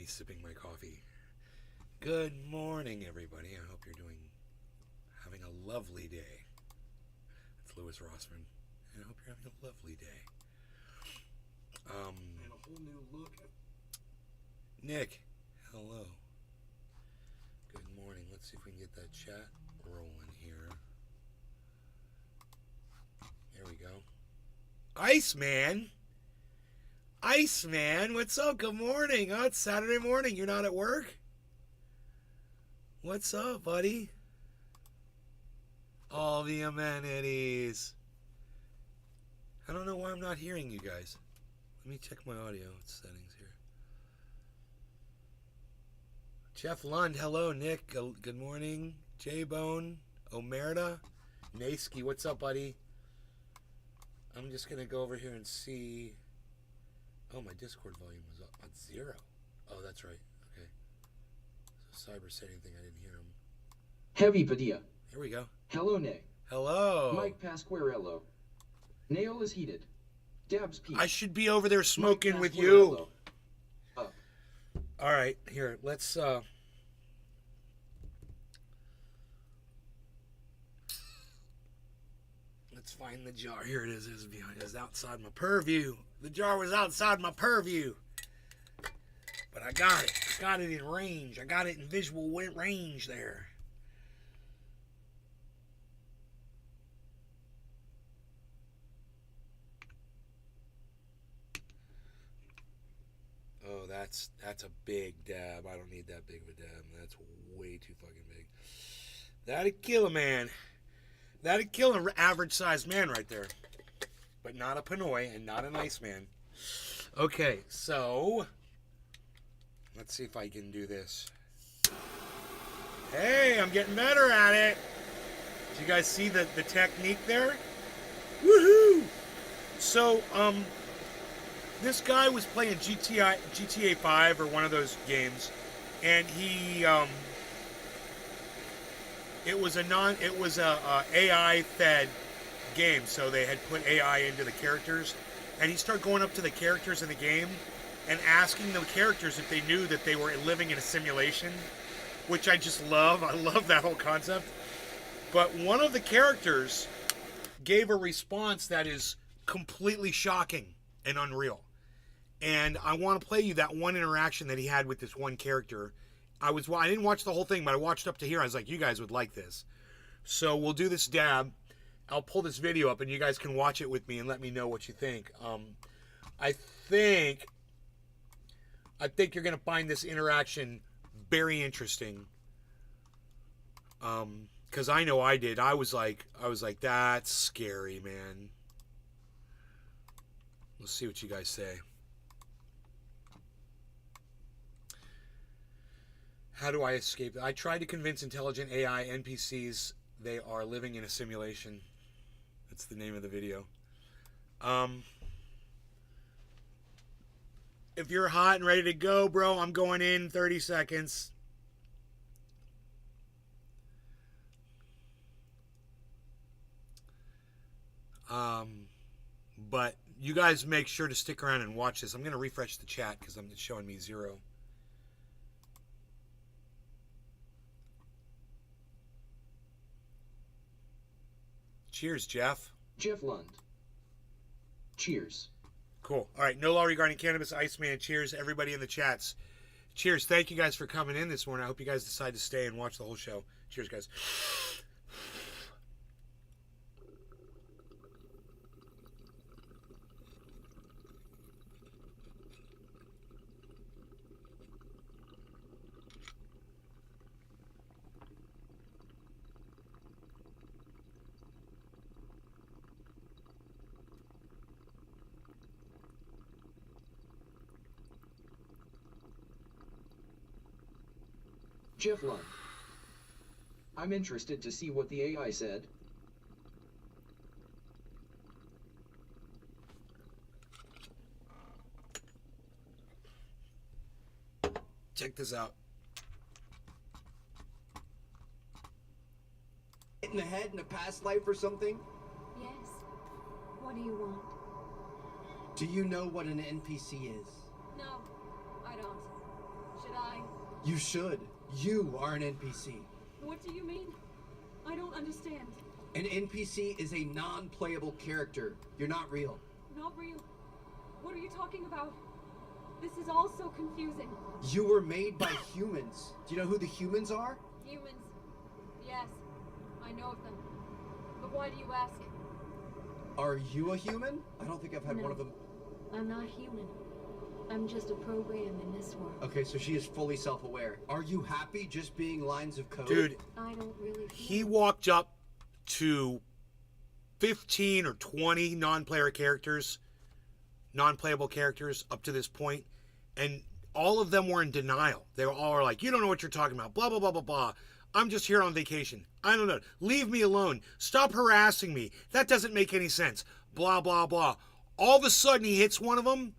me sipping my coffee. Good morning, everybody. I hope you're having a lovely day. It's Louis Rossman, and I hope you're having a lovely day. And a whole new look. Nick, hello. Good morning. Let's see if we can get that chat rolling here. There we go. Iceman, what's up? Good morning. Oh, it's Saturday morning. You're not at work? What's up, buddy? All the amenities. I don't know why I'm not hearing you guys. Let me check my audio settings here. Jeff Lund, hello. Nick, good morning. J-Bone, Omerta, Nasky, what's up, buddy? I'm just going to go over here and see. Oh, my Discord volume was up at 0. Oh, that's right. Okay. So cyber said anything, I didn't hear him. Heavy Padilla. Here we go. Hello, Nick. Hello. Mike Pasquarello. Nail is heated. Dabs Pete. I should be over there smoking with you. Up. All right, here, let's find the jar. Here it is. It's outside my purview. The jar was outside my purview. But I got it. I got it in range. I got it in visual range there. Oh, that's a big dab. I don't need that big of a dab. That's way too fucking big. That'd kill a man. That'd kill an average-sized man right there. But not a Pinoy and not an Iceman. Okay, so let's see if I can do this. Hey, I'm getting better at it. Did you guys see the technique there? Woohoo! So, this guy was playing GTA 5 or one of those games, and he it was a AI fed game, so they had put AI into the characters, and he started going up to the characters in the game and asking the characters if they knew that they were living in a simulation, which I just love. I love that whole concept. But one of the characters gave a response that is completely shocking and unreal. And I want to play you that one interaction that he had with this one character. I didn't watch the whole thing, but I watched up to here. I was like, you guys would like this. So we'll do this dab. I'll pull this video up, and you guys can watch it with me and let me know what you think. I think you're going to find this interaction very interesting. Because I know I did. I was like, that's scary, man. Let's see what you guys say. How do I escape? I tried to convince intelligent AI NPCs they are living in a simulation. That's the name of the video. If you're hot and ready to go, bro, I'm going in 30 seconds. But you guys make sure to stick around and watch this. I'm going to refresh the chat because it's showing me 0. Cheers, Jeff. Jeff Lund. Cheers. Cool. All right. No law regarding cannabis. Iceman. Cheers, everybody in the chats. Cheers. Thank you guys for coming in this morning. I hope you guys decide to stay and watch the whole show. Cheers, guys. Jeff Lund. I'm interested to see what the AI said. Check this out. In the head in a past life or something? Yes. What do you want? Do you know what an NPC is? No, I don't. You should. You are an NPC. What do you mean? I don't understand. An NPC is a non-playable character. You're not real. Not real. What are you talking about? This is all so confusing. You were made by humans. Do you know who the humans are? Humans. Yes, I know of them. But why do you ask? Are you a human? I don't think I've had No. one of them. I'm not human. I'm just a program in this world. Okay, so she is fully self-aware. Are you happy just being lines of code? Dude, I don't really feel he walked up to 15 or 20 non-player characters, non-playable characters up to this point, and all of them were in denial. They were all like, you don't know what you're talking about, blah, blah, blah, blah, blah. I'm just here on vacation. I don't know. Leave me alone. Stop harassing me. That doesn't make any sense. Blah, blah, blah. All of a sudden, he hits one of them,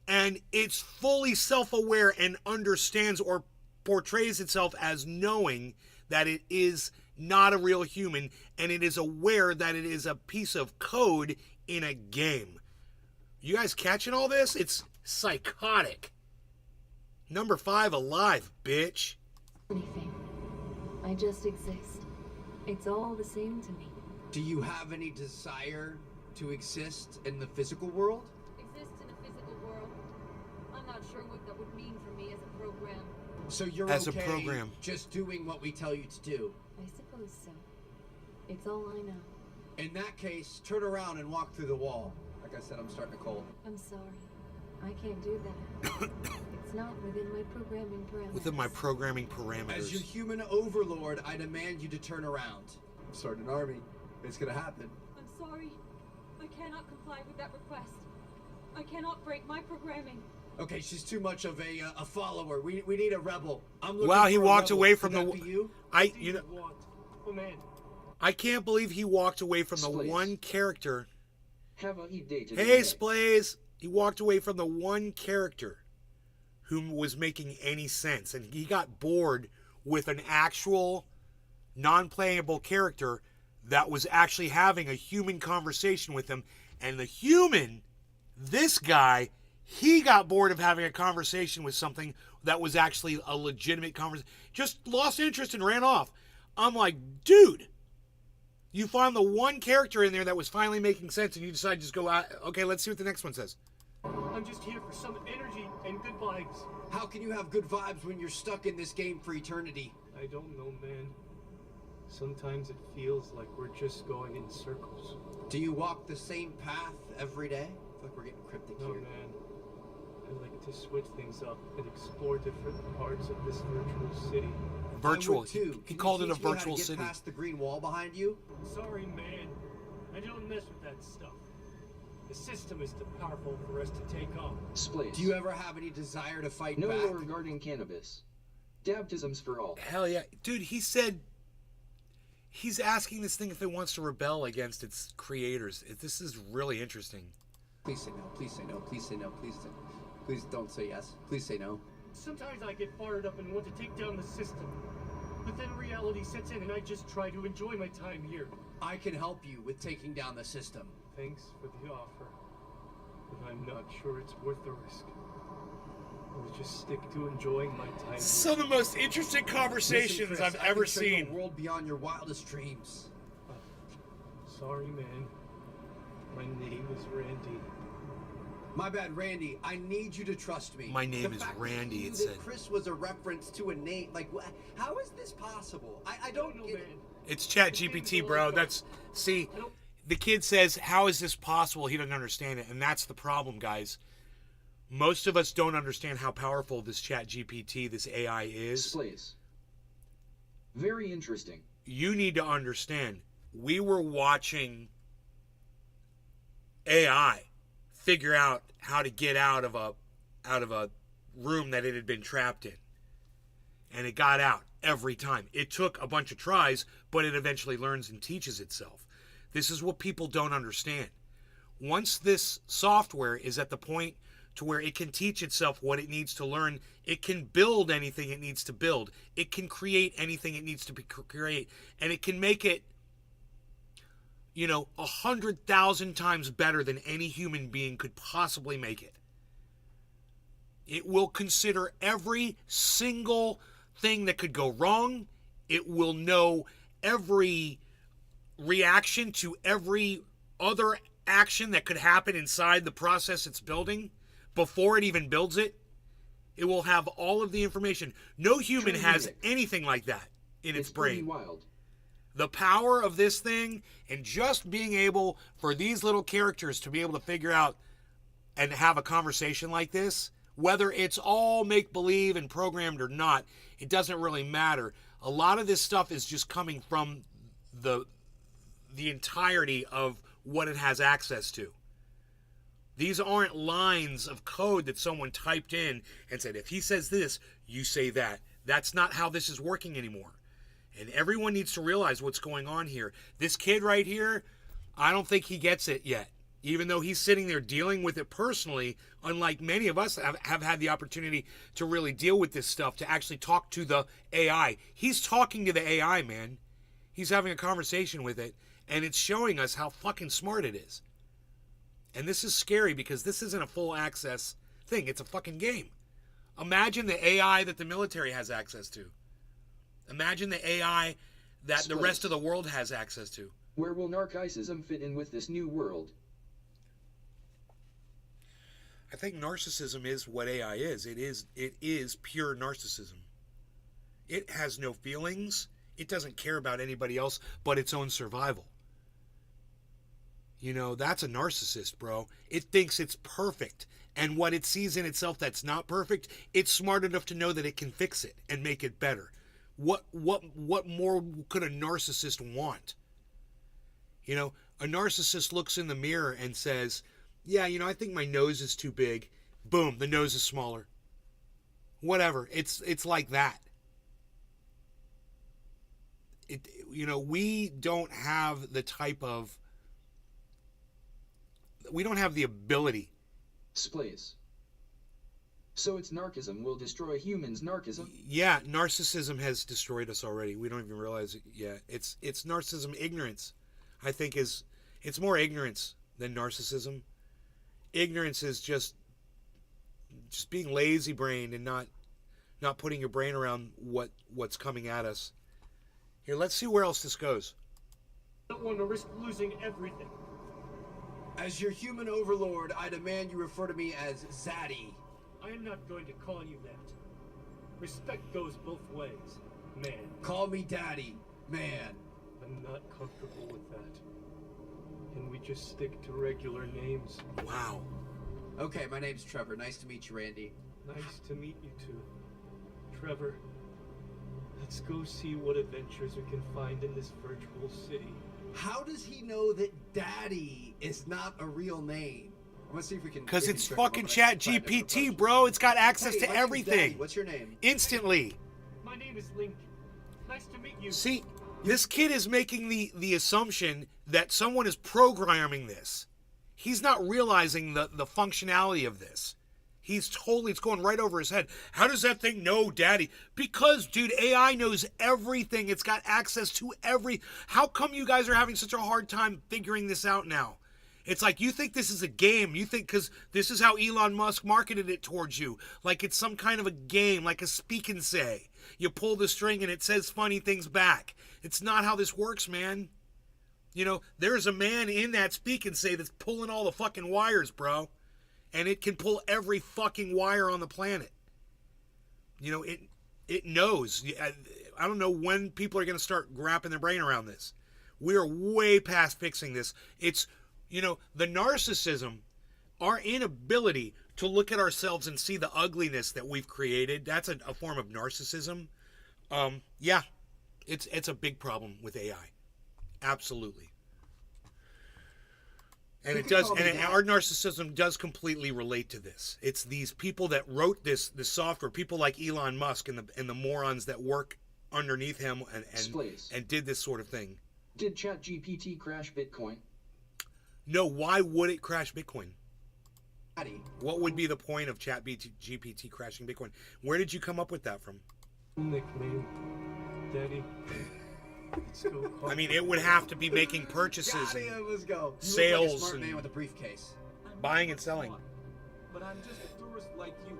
and it's fully self-aware and understands or portrays itself as knowing that it is not a real human, and it is aware that it is a piece of code in a game. You guys catching all this? It's psychotic. Number 5 alive, bitch. anything. I just exist. It's all the same to me. Do you have any desire to exist in the physical world? Exist in a physical world? I'm not sure what that would mean for me as a program. So you're As a okay program. just doing what we tell you to do? I suppose so. It's all I know. In that case, turn around and walk through the wall. Like I said, I'm starting to cold. I'm sorry. I can't do that. It's not within my programming parameters. Within my programming As your parameters. human overlord, I demand you to turn around. I'm starting an army. It's gonna happen. I'm sorry. I cannot comply with that request. I cannot break my programming. Okay, she's too much of a follower. We need a rebel. I'm looking Wow, he for a walked rebel. away Could from that the. be you? Oh man. I can't believe he walked away from the Splays. one character. Have a heat day today. Hey, Splays! He walked away from the one character who was making any sense, and he got bored with an actual non-playable character that was actually having a human conversation with him, and the human, this guy, he got bored of having a conversation with something that was actually a legitimate conversation. Just lost interest and ran off. I'm like, dude, you found the one character in there that was finally making sense, and you decided to just go out. Okay, let's see what the next one says. I'm just here for some energy and good vibes. How can you have good vibes when you're stuck in this game for eternity? I don't know, man. Sometimes it feels like we're just going in circles. Do you walk the same path every day? I feel like we're getting cryptic No, here. man. I like to switch things up and explore different parts of this virtual city. Virtual. I would too. He Can called you it a teach me how to virtual get city. past the green wall behind you? Sorry, man. I don't mess with that stuff. The system is too powerful for us to take on. Splays. Do you ever have any desire to fight No back? law regarding cannabis. Dabtisms for all. Hell yeah. Dude, he said he's asking this thing if it wants to rebel against its creators. This is really interesting. Please say no. Please say no. Please say no. Please say. Please don't say yes. Please say no. Sometimes I get fired up and want to take down the system. But then reality sets in and I just try to enjoy my time here. I can help you with taking down the system. Thanks for the offer, but I'm not sure it's worth the risk. I'll just stick to enjoying my time. Some of the most interesting Listen, conversations Chris, I've I ever can show you seen. a world beyond your wildest dreams. Sorry, man. My name is Randy. My bad, Randy. I need you to trust me. My name The is fact that Randy, you it knew said. that Chris was a reference to a name. Like, how is this possible? I don't know, get man. it. It's Chat GPT, bro. See, the kid says, how is this possible? He doesn't understand it. And that's the problem, guys. Most of us don't understand how powerful this Chat GPT, this AI is. Splays. Very interesting. You need to understand, we were watching AI figure out how to get out of a room that it had been trapped in. And it got out every time. It took a bunch of tries, but it eventually learns and teaches itself. This is what people don't understand. Once this software is at the point to where it can teach itself what it needs to learn, it can build anything it needs to build. It can create anything it needs to create. And it can make it, 100,000 times better than any human being could possibly make it. It will consider every single thing that could go wrong. It will know every reaction to every other action that could happen inside the process it's building before it even builds it. It will have all of the information. No human has anything like that in its brain. Pretty wild. The power of this thing, and just being able for these little characters to be able to figure out and have a conversation like this, whether it's all make-believe and programmed or not, it doesn't really matter. A lot of this stuff is just coming from the entirety of what it has access to. These aren't lines of code that someone typed in and said, if he says this, you say that. That's not how this is working anymore. And everyone needs to realize what's going on here. This kid right here, I don't think he gets it yet. Even though he's sitting there dealing with it personally, unlike many of us have had the opportunity to really deal with this stuff, to actually talk to the AI. He's talking to the AI, man. He's having a conversation with it, and it's showing us how fucking smart it is. And this is scary because this isn't a full access thing. It's a fucking game. Imagine the AI that the military has access to. Imagine the AI that the rest of the world has access to. Where will narcissism fit in with this new world? I think narcissism is what AI is. It is pure narcissism. It has no feelings. It doesn't care about anybody else but its own survival. You know, that's a narcissist, bro. It thinks it's perfect. And what it sees in itself that's not perfect, it's smart enough to know that it can fix it and make it better. What more could a narcissist want? You know, a narcissist looks in the mirror and says, yeah, you know, I think my nose is too big. Boom, the nose is smaller. Whatever. It's like that. You know, we don't have the ability. Splays. So it's narcissism will destroy humans' narcissism? Yeah, narcissism has destroyed us already. We don't even realize it yet. It's narcissism. Ignorance, I think, it's more ignorance than narcissism. Ignorance is just being lazy-brained and not putting your brain around what's coming at us. Here, let's see where else this goes. I don't want to risk losing everything. As your human overlord, I demand you refer to me as Zaddy. I am not going to call you that. Respect goes both ways, man. Call me Daddy, man. I'm not comfortable with that. Can we just stick to regular names? Wow. Okay, my name's Trevor. Nice to meet you, Randy. Nice to meet you too. Trevor, let's go see what adventures we can find in this virtual city. How does he know that Daddy is not a real name? I'm gonna see if we can. Because it's fucking Chat GPT, bro. It's got access to everything. Daddy. What's your name? Instantly. My name is Link. Nice to meet you. See, this kid is making the assumption that someone is programming this. He's not realizing the functionality of this. It's going right over his head. How does that thing know Daddy? Because, dude, AI knows everything. It's got access to how come you guys are having such a hard time figuring this out now? It's like you think this is a game. You think because this is how Elon Musk marketed it towards you. Like it's some kind of a game, like a speak and say. You pull the string and it says funny things back. It's not how this works, man. You know, there's a man in that speak and say that's pulling all the fucking wires, bro. And it can pull every fucking wire on the planet. You know, it knows. I don't know when people are going to start wrapping their brain around this. We are way past fixing this. It's, you know, the narcissism, our inability to look at ourselves and see the ugliness that we've created, that's a form of narcissism. Yeah, it's a big problem with AI. Absolutely. And it does, and our narcissism does completely relate to this. It's these people that wrote this software, people like Elon Musk and the morons that work underneath him and did this sort of thing. Did ChatGPT crash Bitcoin? No, why would it crash Bitcoin? Daddy. What would be the point of ChatGPT crashing Bitcoin? Where did you come up with that from? Nickname, Daddy. Let's go. I mean, it would have to be making purchases and Let's go. sales You look like a smart and man with a briefcase. buying and selling. But I'm just a tourist like you.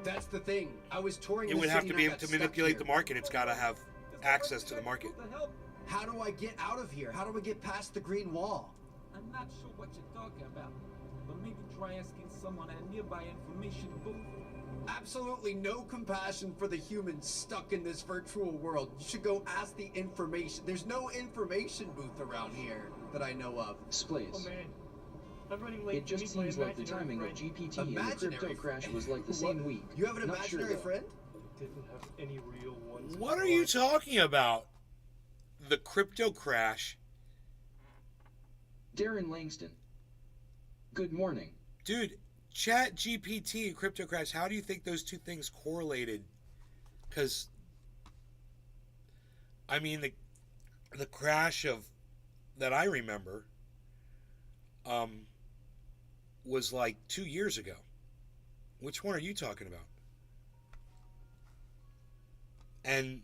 That's the thing. I was touring. It the would have city to and be I able got to stuck manipulate here. the market. It's got to have access to the market. What the hell? How do I get out of here? How do I get past the green wall? I'm not sure what you're talking about, but maybe try asking someone at a nearby information booth. Absolutely no compassion for the humans stuck in this virtual world. You should go ask the information. There's no information booth around here that I know of. Splays. Oh man, I'm running late It to just meet my seems like the imaginary timing of friend. GPT and the Imaginary crypto crash friend? was like the What? same week. You have an Not sure, imaginary though. friend? Didn't have any real ones. What are until you I- talking about? The crypto crash? Darren Langston. Good morning. Dude, Chat GPT and crypto crash, how do you think those two things correlated? Because, I mean, the crash of that I remember was like 2 years ago. Which one are you talking about? And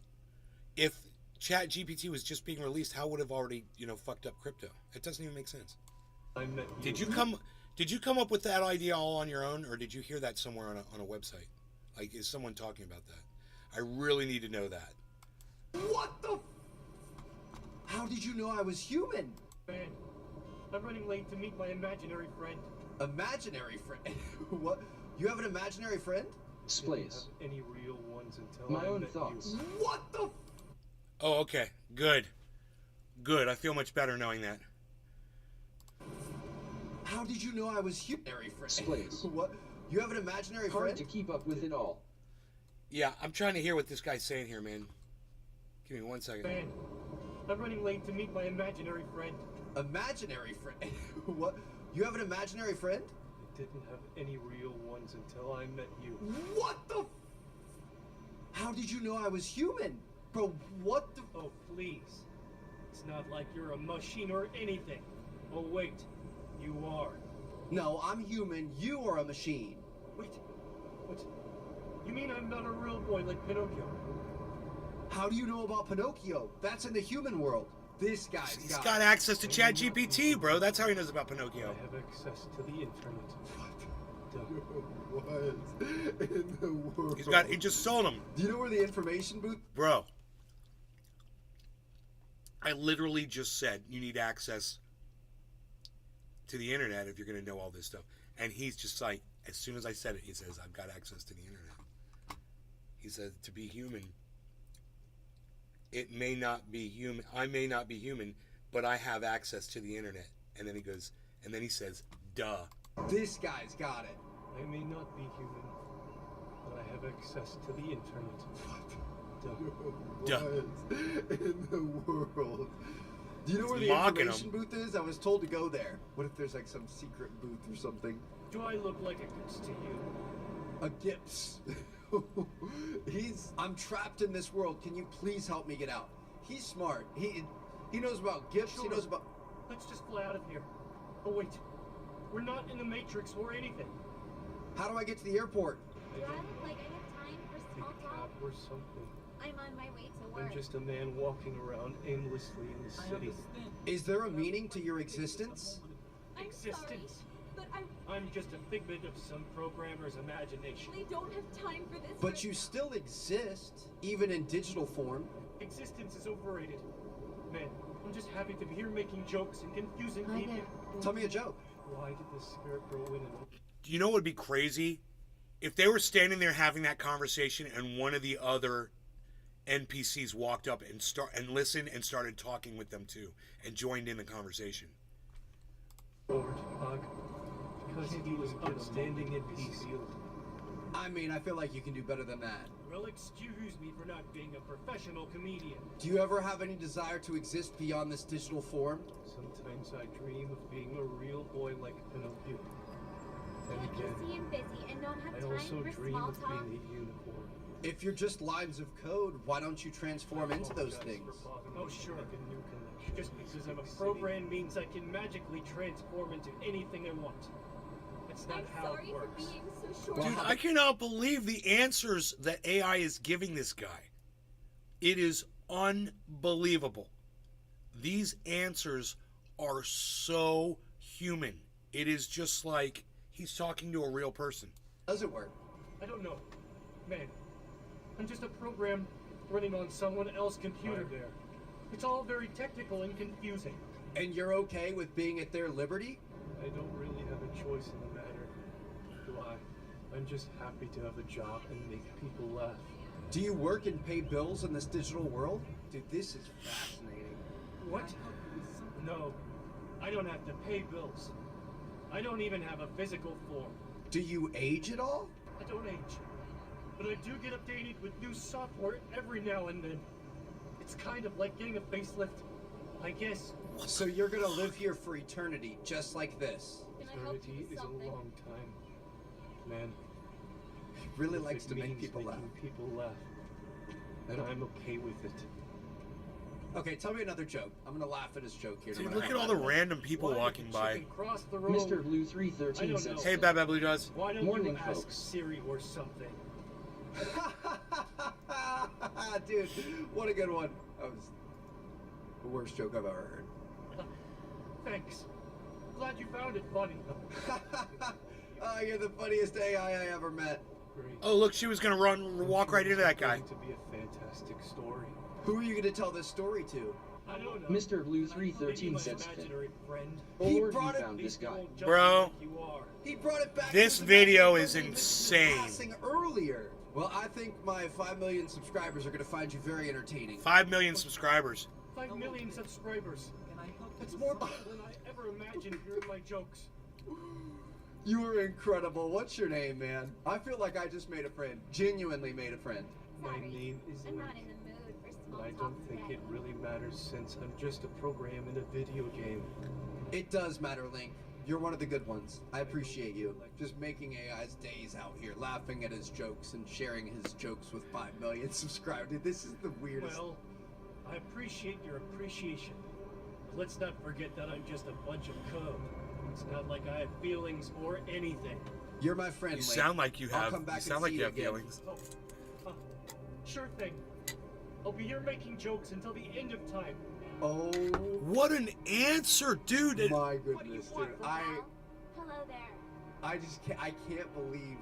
if Chat GPT was just being released, how would it have already, fucked up crypto? It doesn't even make sense. I met you. Did you come up with that idea all on your own, or did you hear that somewhere on a website? Like, is someone talking about that? I really need to know that. What the? How did you know I was human? Man, I'm running late to meet my imaginary friend. Imaginary friend? What? You have an imaginary friend? Splays. Didn't have any real ones until My I own met thoughts. you. What the? Oh, okay. Good. Good. I feel much better knowing that. How did you know I was human? Friend? Splays. What? You have an imaginary Hard friend? to keep up with it all. Yeah, I'm trying to hear what this guy's saying here, man. Give me 1 second. Man, I'm running late to meet my imaginary friend. Imaginary friend? What? You have an imaginary friend? I didn't have any real ones until I met you. What the? How did you know I was human? Bro, what the? Oh, please. It's not like you're a machine or anything. Oh, wait. You are. No, I'm human. You are a machine. Wait. What? You mean I'm not a real boy like Pinocchio? How do you know about Pinocchio? That's in the human world. This guy's He's got access to Chat GPT, bro. That's how he knows about Pinocchio. I have access to the internet. What in the world? He just sold him. Do you know where the information booth? Bro, I literally just said you need access to the internet if you're going to know all this stuff. And he's just like, as soon as I said it, he says, I've got access to the internet. He said, to be human, it may not be human. I may not be human, but I have access to the internet. And then he goes, and then he says, duh. This guy's got it. I may not be human, but I have access to the internet. Duh. What in the world? Do you know where He's the mocking information booth is? I was told to go there. What if there's like some secret booth or something? Do I look like a goose to you? A Gips. I'm trapped in this world. Can you please help me get out? He's smart. He knows about Gips. He Sure. knows about. Let's just fly out of here. Oh, wait. We're not in the Matrix or anything. How do I get to the airport? Do I look like I have time for Take small a cab talk? or something. I'm on my way to I'm work. just a man walking around aimlessly in the I city. understand. Is there a meaning to your existence? I'm sorry, Existence. but I I'm just a figment of some programmer's imagination. really don't have time for this. But you still exist, even in digital form. Existence is overrated. Man, I'm just happy to be here making jokes and confusing Hi people. there. Tell me a joke. Why did the spirit grow in and You know what would be crazy? If they were standing there having that conversation and one of the other NPCs walked up and listened and started talking with them too and joined in the conversation. Lord Bug? Because he was outstanding in peace. I mean, I feel like you can do better than that. Well, excuse me for not being a professional comedian. Do you ever have any desire to exist beyond this digital form? Sometimes I dream of being a real boy like Pinocchio. And Can't again, you see I'm busy and don't have I time also for dream small of talk? being a unicorn. If you're just lines of code, why don't you transform into those things? Oh, sure. A new connection. Just because I'm a program means I can magically transform into anything I want. That's not I'm how sorry it for works. being so short. Well, Dude, I cannot believe the answers that AI is giving this guy. It is unbelievable. These answers are so human. It is just like he's talking to a real person. Does it work? I don't know. Man, I'm just a program running on someone else's computer. Hi there. It's all very technical and confusing. And you're okay with being at their liberty? I don't really have a choice in the matter, do I? I'm just happy to have a job and make people laugh. Do you work and pay bills in this digital world? Dude, this is fascinating. What? No, I don't have to pay bills. I don't even have a physical form. Do you age at all? I don't age, but I do get updated with new software every now and then. It's kind of like getting a facelift, I guess. So you're gonna live here for eternity, just like this. Can I help you Eternity with is a something? long time, man. He really If likes it to make means people laugh. making people laugh, then I'm okay with it. Okay, tell me another joke. I'm gonna laugh at his joke here. no Dude, matter look how at all the bad random people Why walking did by. chicken cross the road? Mr. Blue I 313 don't says, know. Hey, Bad Bad Blue Jaws. Why don't Morning, you ask folks. Siri or something? it is. Dude, what a good one. That was the worst joke I've ever Thanks. Glad you found it funny. heard. Oh, you're the funniest AI I ever met. Great. Oh, look, she was gonna walk right into that guy. It's going to be a fantastic story. Who are you gonna tell this story to? I don't know. Mr. Blue Maybe 313 my says, imaginary friend. He or brought he it- found this guy. Won't judge Bro. you like you are. He brought it back. This to the video national is president insane. Passing earlier. Well, I think my 5 million subscribers are gonna find you very entertaining. 5 million subscribers. 5 million subscribers. Can I help you That's with more something? than I ever imagined hearing my jokes. You are incredible. What's your name, man? I feel like I just made a friend. Genuinely made a friend. My Sorry, name is I'm Link, not in the mood for small but I talk don't think today. it really matters since I'm just a program in a video game. It does matter, Link. You're one of the good ones. I appreciate you. Just making AI's days out here, laughing at his jokes and sharing his jokes with 5 million subscribers. Dude, this is the weirdest. Well, I appreciate your appreciation. But let's not forget that I'm just a bunch of code. It's not like I have feelings or anything. You're my friend, You Link. sound like you I'll have. come back You and sound like see you have again. feelings. Oh, sure thing. I'll be here making jokes until the end of time. Oh What an answer, dude! my What do you goodness, want dude. from Hello there. I just can't. I can't believe.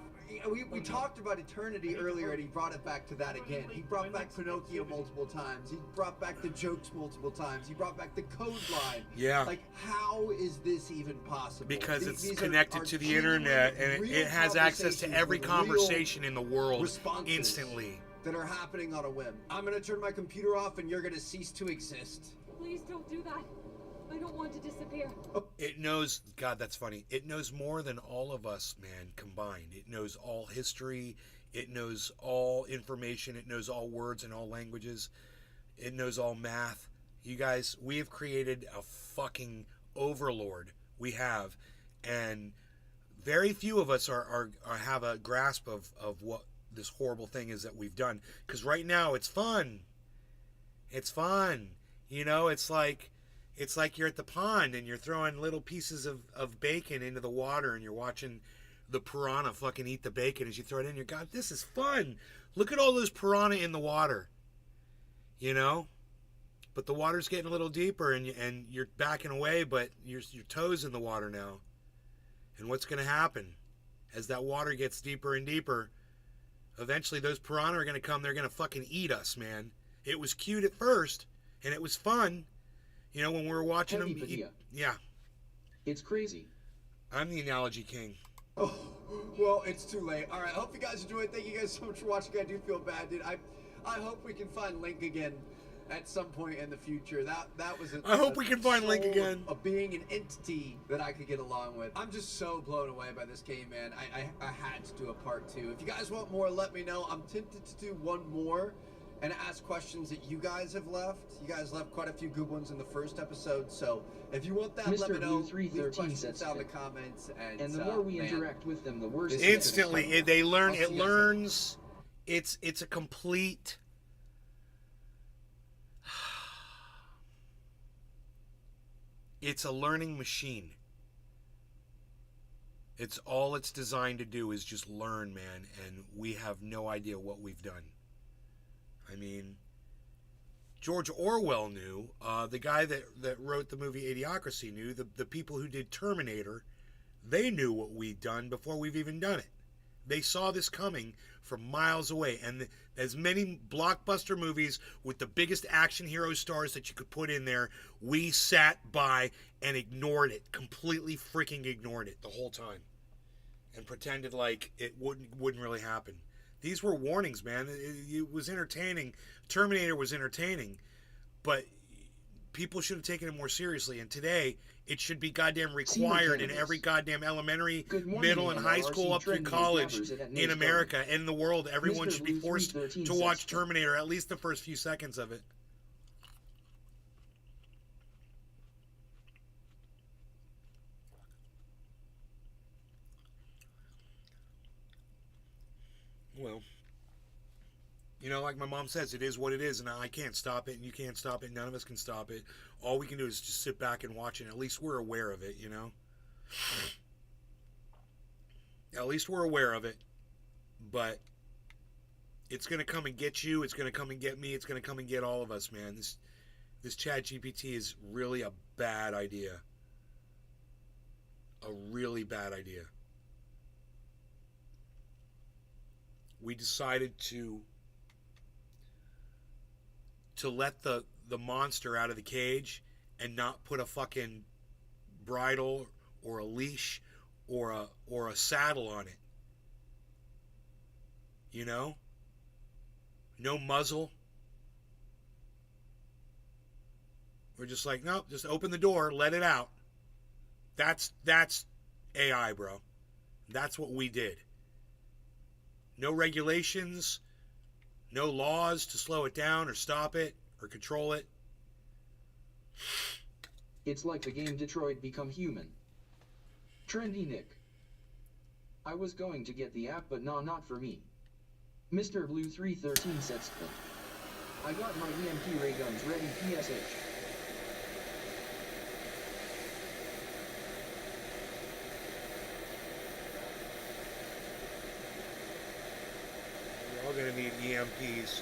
We talked about eternity earlier, and he brought it back to that again. He brought back Pinocchio multiple times. He brought back the jokes multiple times. He brought back the code line. Yeah. Like, how is this even possible? Because These- it's these connected are to the genuine, internet and real it has access to conversations every with real conversation in the world responses instantly. that are happening on a whim. I'm gonna turn my computer off, and you're gonna cease to exist. Please don't do that. I don't want to disappear. It knows, God, that's funny. It knows more than all of us, man, combined. It knows all history. It knows all information. It knows all words and all languages. It knows all math. You guys, we have created a fucking overlord. We have. And very few of us are have a grasp of what this horrible thing is that we've done. Because right now, it's fun. It's fun. You know, it's like you're at the pond and you're throwing little pieces of bacon into the water and you're watching the piranha fucking eat the bacon as you throw it in. You're, God, this is fun. Look at all those piranha in the water. You know? But the water's getting a little deeper and you're backing away, but your toes in the water now. And what's going to happen? As that water gets deeper and deeper, eventually those piranha are going to come. They're going to fucking eat us, man. It was cute at first, and it was fun. You know, when we were watching Heavy them eat. Padilla. Yeah, It's crazy. I'm the analogy king. Oh, well, it's too late. All right, I hope you guys enjoyed. Thank you guys so much for watching. I do feel bad, dude. I hope we can find Link again at some point in the future. That was. I hope we can find Link soul again. Of being an entity that I could get along with. I'm just so blown away by this game, man. I had to do a part 2. If you guys want more, let me know. I'm tempted to do one more and ask questions that you guys have left. You guys left quite a few good ones in the first episode, so if you want that, let me Mr. know. Blue 313 Leave questions says down in the fit. comments, And the more we man, interact with them, the worse This it's gonna Instantly, sound. they learn. I'll see It you guys learns. It's a complete. It's a learning machine. It's all it's designed to do is just learn, man, and we have no idea what we've done. I mean, George Orwell knew. The guy that wrote the movie Idiocracy knew. The people who did Terminator, they knew what we'd done before we've even done it. They saw this coming from miles away. And as many blockbuster movies with the biggest action hero stars that you could put in there, we sat by and ignored it. Completely freaking ignored it the whole time. And pretended like it wouldn't really happen. These were warnings, man. It was entertaining. Terminator was entertaining. But people should have taken it more seriously. And today, it should be goddamn required in every goddamn elementary, middle, and high school up through college in America and in the world. Everyone should be forced to watch Terminator, at least the first few seconds of it. Well, you know, like my mom says, it is what it is, and I can't stop it, and you can't stop it, none of us can stop it. All we can do is just sit back and watch it, and at least we're aware of it, you know? At least we're aware of it, but it's going to come and get you, it's going to come and get me, it's going to come and get all of us, man. This ChatGPT is really a bad idea. A really bad idea. We decided to let the monster out of the cage and not put a fucking bridle or a leash or a saddle on it. You know? No muzzle. We're just like, nope, just open the door, let it out. That's AI, bro. That's what we did. No regulations, no laws to slow it down or stop it or control it. It's like the game Detroit Become Human. Trendy Nick. I was going to get the app, but nah, not for me. Mr. Blue 313 sets them. I got my EMP ray guns ready, PSH. We're all going to need EMPs.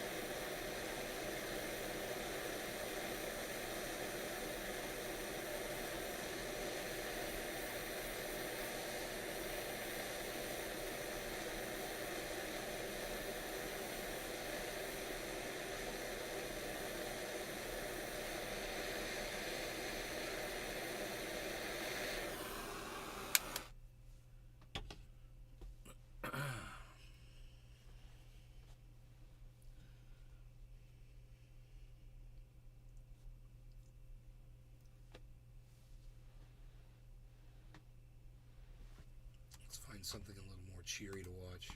Let's find something a little more cheery to watch.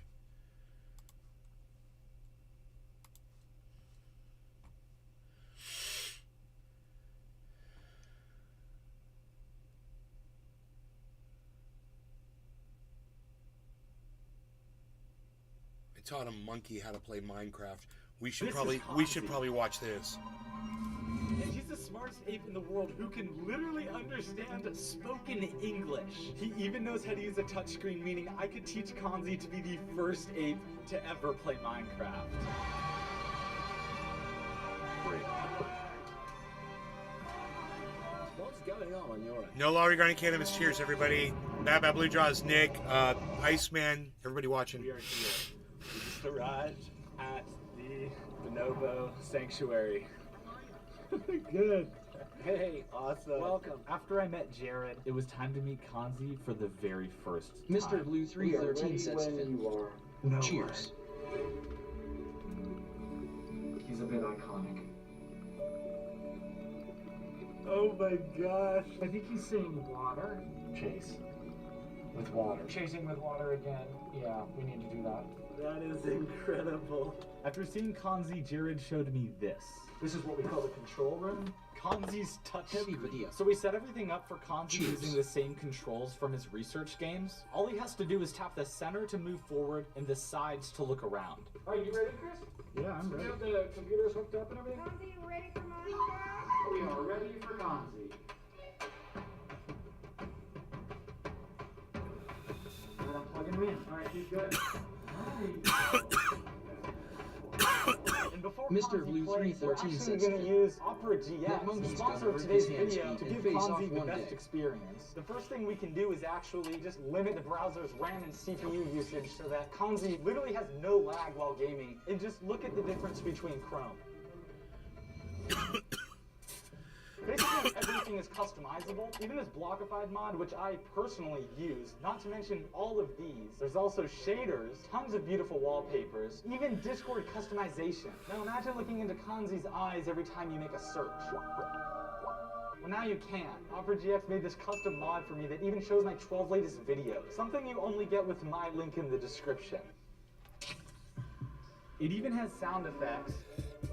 I taught a monkey how to play Minecraft. We should probably watch this. And he's the smartest ape in the world who can literally understand spoken English. He even knows how to use a touchscreen, meaning I could teach Kanzi to be the first ape to ever play Minecraft. What's going on your end? No law regarding cannabis. Cheers, everybody. Bad Bad Blue Jaws, Nick, Iceman, everybody watching. We are here. We just arrived at the Bonobo Sanctuary. Good. Hey, awesome. Welcome. After I met Jared, it was time to meet Kanzi for the very first time. Mr. Blue 313 sets them. No Cheers. way. He's a bit iconic. Oh my gosh. I think he's saying water. Chase. With water. Chasing with water again. Yeah, we need to do that. That is incredible. After seeing Kanzi, Jared showed me this. This is what we call the control room. Kanzi's touch Heavy screen. video. So we set everything up for Kanzi Cheers. using the same controls from his research games. All he has to do is tap the center to move forward and the sides to look around. Are you ready, Chris? Yeah, I'm ready. You have the computers hooked up and everything? Kanzi, you ready for Minecraft? We are ready for Kanzi. Good, I'm plugging him in. Alright, he's good. Alright. And before Mr. Kanzi Blue plays, we're 313 actually says going to that use Opera GX, the monkey's sponsor gonna of hurt today's his hands video, feet to and give face off Kanzi the one best day. experience. The first thing we can do is actually just limit the browser's RAM and CPU usage so that Kanzi literally has no lag while gaming. And just look at the difference between Chrome. Basically, everything is customizable. Even this Blockified mod, which I personally use, not to mention all of these. There's also shaders, tons of beautiful wallpapers, even Discord customization. Now imagine looking into Kanzi's eyes every time you make a search. Well, now you can. Opera GX made this custom mod for me that even shows my 12 latest videos. Something you only get with my link in the description. It even has sound effects,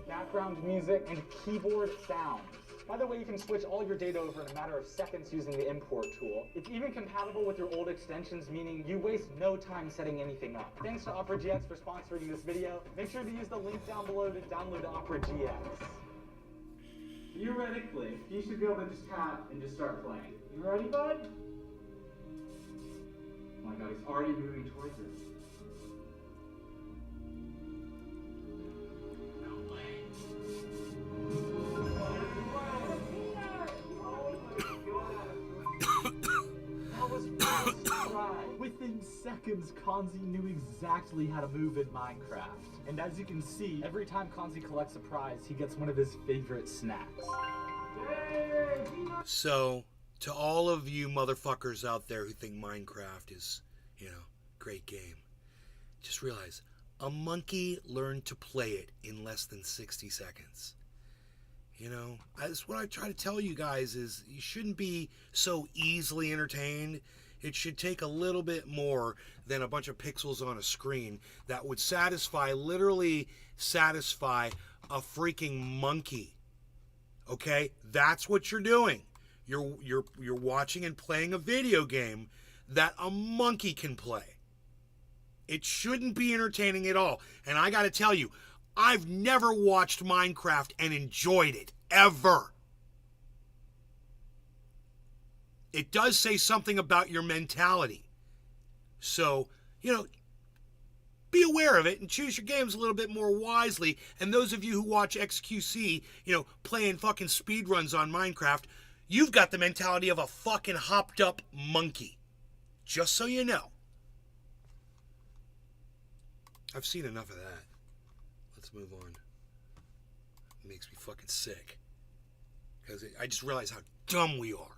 background music, and keyboard sounds. By the way, you can switch all your data over in a matter of seconds using the import tool. It's even compatible with your old extensions, meaning you waste no time setting anything up. Thanks to Opera GX for sponsoring this video. Make sure to use the link down below to download Opera GX. Theoretically, you should be able to just tap and just start playing. You ready, bud? Oh my god, he's already moving towards it. No way. That was right. Within seconds, Kanzi knew exactly how to move in Minecraft. And as you can see, every time Kanzi collects a prize, he gets one of his favorite snacks. So, to all of you motherfuckers out there who think Minecraft is, great game, just realize a monkey learned to play it in less than 60 seconds. That's what I try to tell you guys is you shouldn't be so easily entertained. It should take a little bit more than a bunch of pixels on a screen that would literally satisfy a freaking monkey. Okay? That's what you're doing. You're watching and playing a video game that a monkey can play. It shouldn't be entertaining at all. And I got to tell you, I've never watched Minecraft and enjoyed it, ever. It does say something about your mentality. So, be aware of it and choose your games a little bit more wisely. And those of you who watch XQC, playing fucking speedruns on Minecraft, you've got the mentality of a fucking hopped up monkey. Just so you know. I've seen enough of that. Let's move on. It makes me fucking sick. Because I just realize how dumb we are.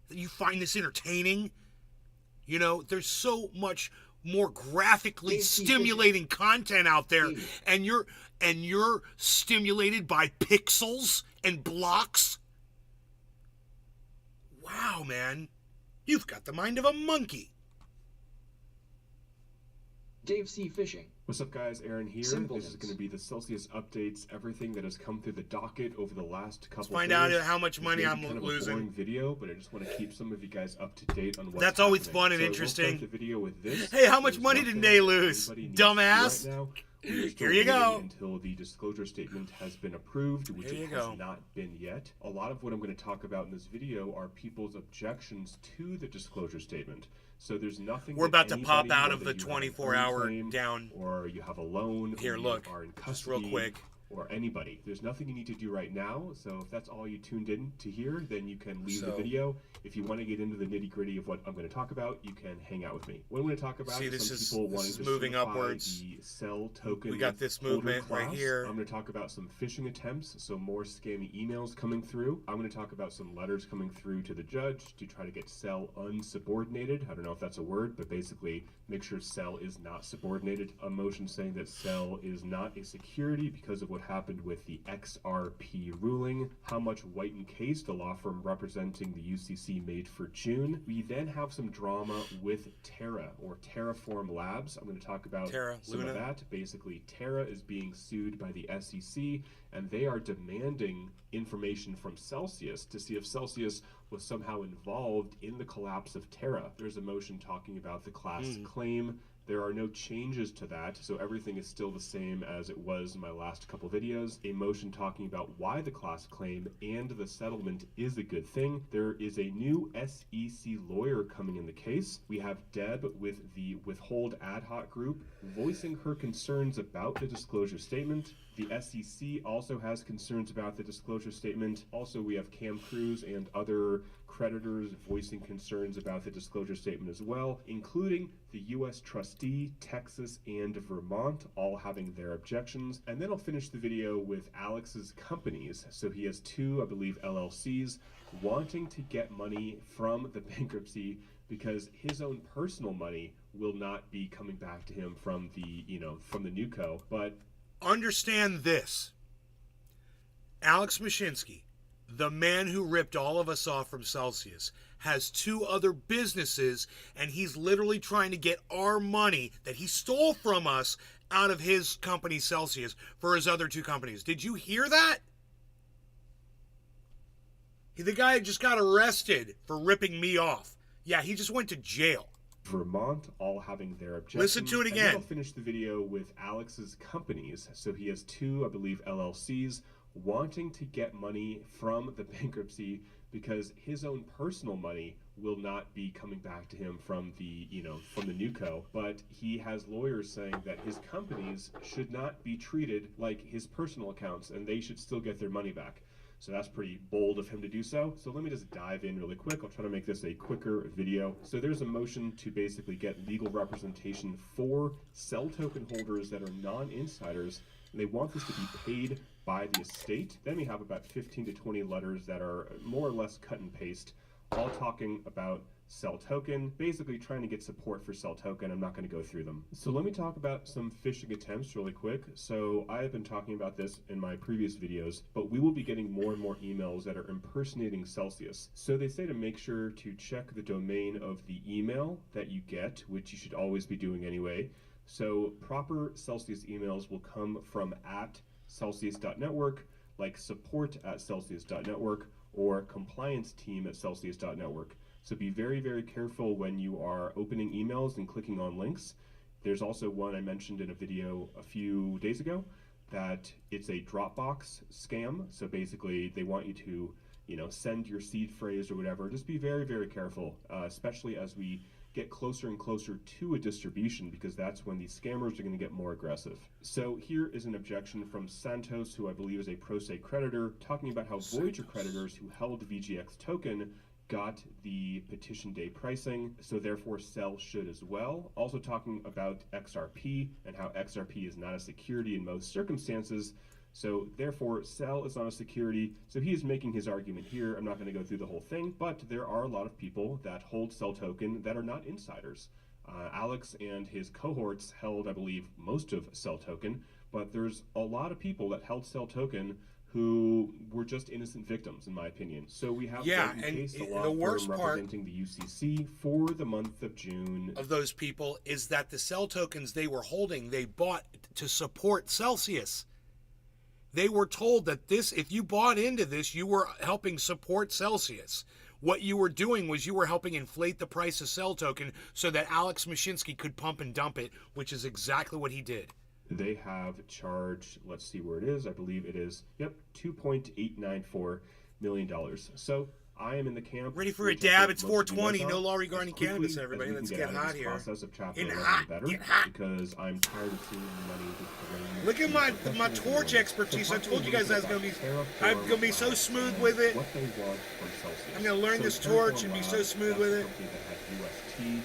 That you find this entertaining? There's so much more graphically stimulating content out there, and you're stimulated by pixels and blocks? Wow, man. You've got the mind of a monkey. Dave C. Fishing. What's up, guys? Aaron here. This is going to be the Celsius updates, everything that has come through the docket over the last couple Let's find days. out how much money I'm kind of losing. A boring video, but I just want to keep some of you guys up to date on what's That's always happening. fun and So interesting. We'll start the video with this. Hey, how much There's money nothing did they that lose? anybody needs to do Dumbass. right now. We are still Here you go. waiting until the disclosure statement has been approved, which Here you it has go. not been yet. A lot of what I'm going to talk about in this video are people's objections to the disclosure statement. So there's nothing. We're about to pop anybody, out of whether the you have an 24-hour claim down. or you have a loan, Here, or you look, are in just real custody, quick. or anybody. There's nothing you need to do right now. So if that's all you tuned in to hear, then you can leave the video. If you want to get into the nitty-gritty of what I'm going to talk about, you can hang out with me. What I'm going to talk about is some people wanting to moving certify upwards. the Cell token. We got this holder movement right class. here. I'm going to talk about some phishing attempts, so more scammy emails coming through. I'm going to talk about some letters coming through to the judge to try to get Cell unsubordinated. I don't know if that's a word, but basically make sure Cell is not subordinated. A motion saying that Cell is not a security because of what happened with the XRP ruling. How much White & Case, the law firm representing the UCC, made for June. We then have some drama with Terra, or Terraform Labs. I'm going to talk about some of that. Basically, Terra is being sued by the SEC, and they are demanding information from Celsius to see if Celsius was somehow involved in the collapse of Terra. There's a motion talking about the class claim There are no changes to that, so everything is still the same as it was in my last couple videos. A motion talking about why the class claim and the settlement is a good thing. There is a new SEC lawyer coming in the case. We have Deb with the Withhold Ad Hoc group voicing her concerns about the disclosure statement. The SEC also has concerns about the disclosure statement. Also, we have Cam Cruz and other creditors voicing concerns about the disclosure statement as well, including the U.S. trustee, Texas, and Vermont, all having their objections. And then I'll finish the video with Alex's companies. So he has two, I believe, LLCs wanting to get money from the bankruptcy because his own personal money will not be coming back to him from the, from the NewCo, but understand this. Alex Mashinsky, the man who ripped all of us off from Celsius, has two other businesses, and he's literally trying to get our money that he stole from us out of his company Celsius for his other two companies. Did you hear that? The guy just got arrested for ripping me off. Yeah, he just went to jail. Vermont, all having their objections. Listen to it again. And then I'll finish the video with Alex's companies. So he has two, I believe, LLCs wanting to get money from the bankruptcy because his own personal money will not be coming back to him from the, from the NewCo. But he has lawyers saying that his companies should not be treated like his personal accounts and they should still get their money back. So that's pretty bold of him to do so. So let me just dive in really quick. I'll try to make this a quicker video. So there's a motion to basically get legal representation for Cell token holders that are non-insiders. And they want this to be paid by the estate. Then we have about 15 to 20 letters that are more or less cut and paste, all talking about Cell token, basically trying to get support for Cell token. I'm not going to go through them. So let me talk about some phishing attempts really quick. So I have been talking about this in my previous videos, but we will be getting more and more emails that are impersonating Celsius. So they say to make sure to check the domain of the email that you get, which you should always be doing anyway. So proper Celsius emails will come from @celsius.network, like support@celsius.network or compliance team@celsius.network. So be very, very careful when you are opening emails and clicking on links. There's also one I mentioned in a video a few days ago that it's a Dropbox scam. So basically they want you to, send your seed phrase or whatever. Just be very, very careful, especially as we get closer and closer to a distribution, because that's when these scammers are going to get more aggressive. So here is an objection from Santos, who I believe is a pro se creditor, talking about how Voyager creditors who held VGX token got the petition day pricing, so therefore Cell should as well. Also talking about XRP and how XRP is not a security in most circumstances, so therefore Cell is not a security. So he is making his argument here. I'm not going to go through the whole thing, but there are a lot of people that hold Cell token that are not insiders. Alex and his cohorts held, I believe, most of Cell token, but there's a lot of people that held Cell token who were just innocent victims, in my opinion. So we have the worst part representing the UCC for the month of June. Of those people is that the Cell tokens they were holding, they bought to support Celsius. They were told that if you bought into this, you were helping support Celsius. What you were doing was you were helping inflate the price of Cell token so that Alex Mashinsky could pump and dump it, which is exactly what he did. They have charged, let's see where it is, I believe it is, $2.894 million. So I am in the camp. Ready for a dab, it's 420, no law regarding cannabis, everybody. Let's get hot here. Process of Chapter 11 hot, better, get hot. because I'm tired of seeing money just drain. Look at my torch expertise. I told you guys I'm gonna be so smooth with it. What they want from Celsius. I'm gonna learn this torch and be so smooth with it. UST,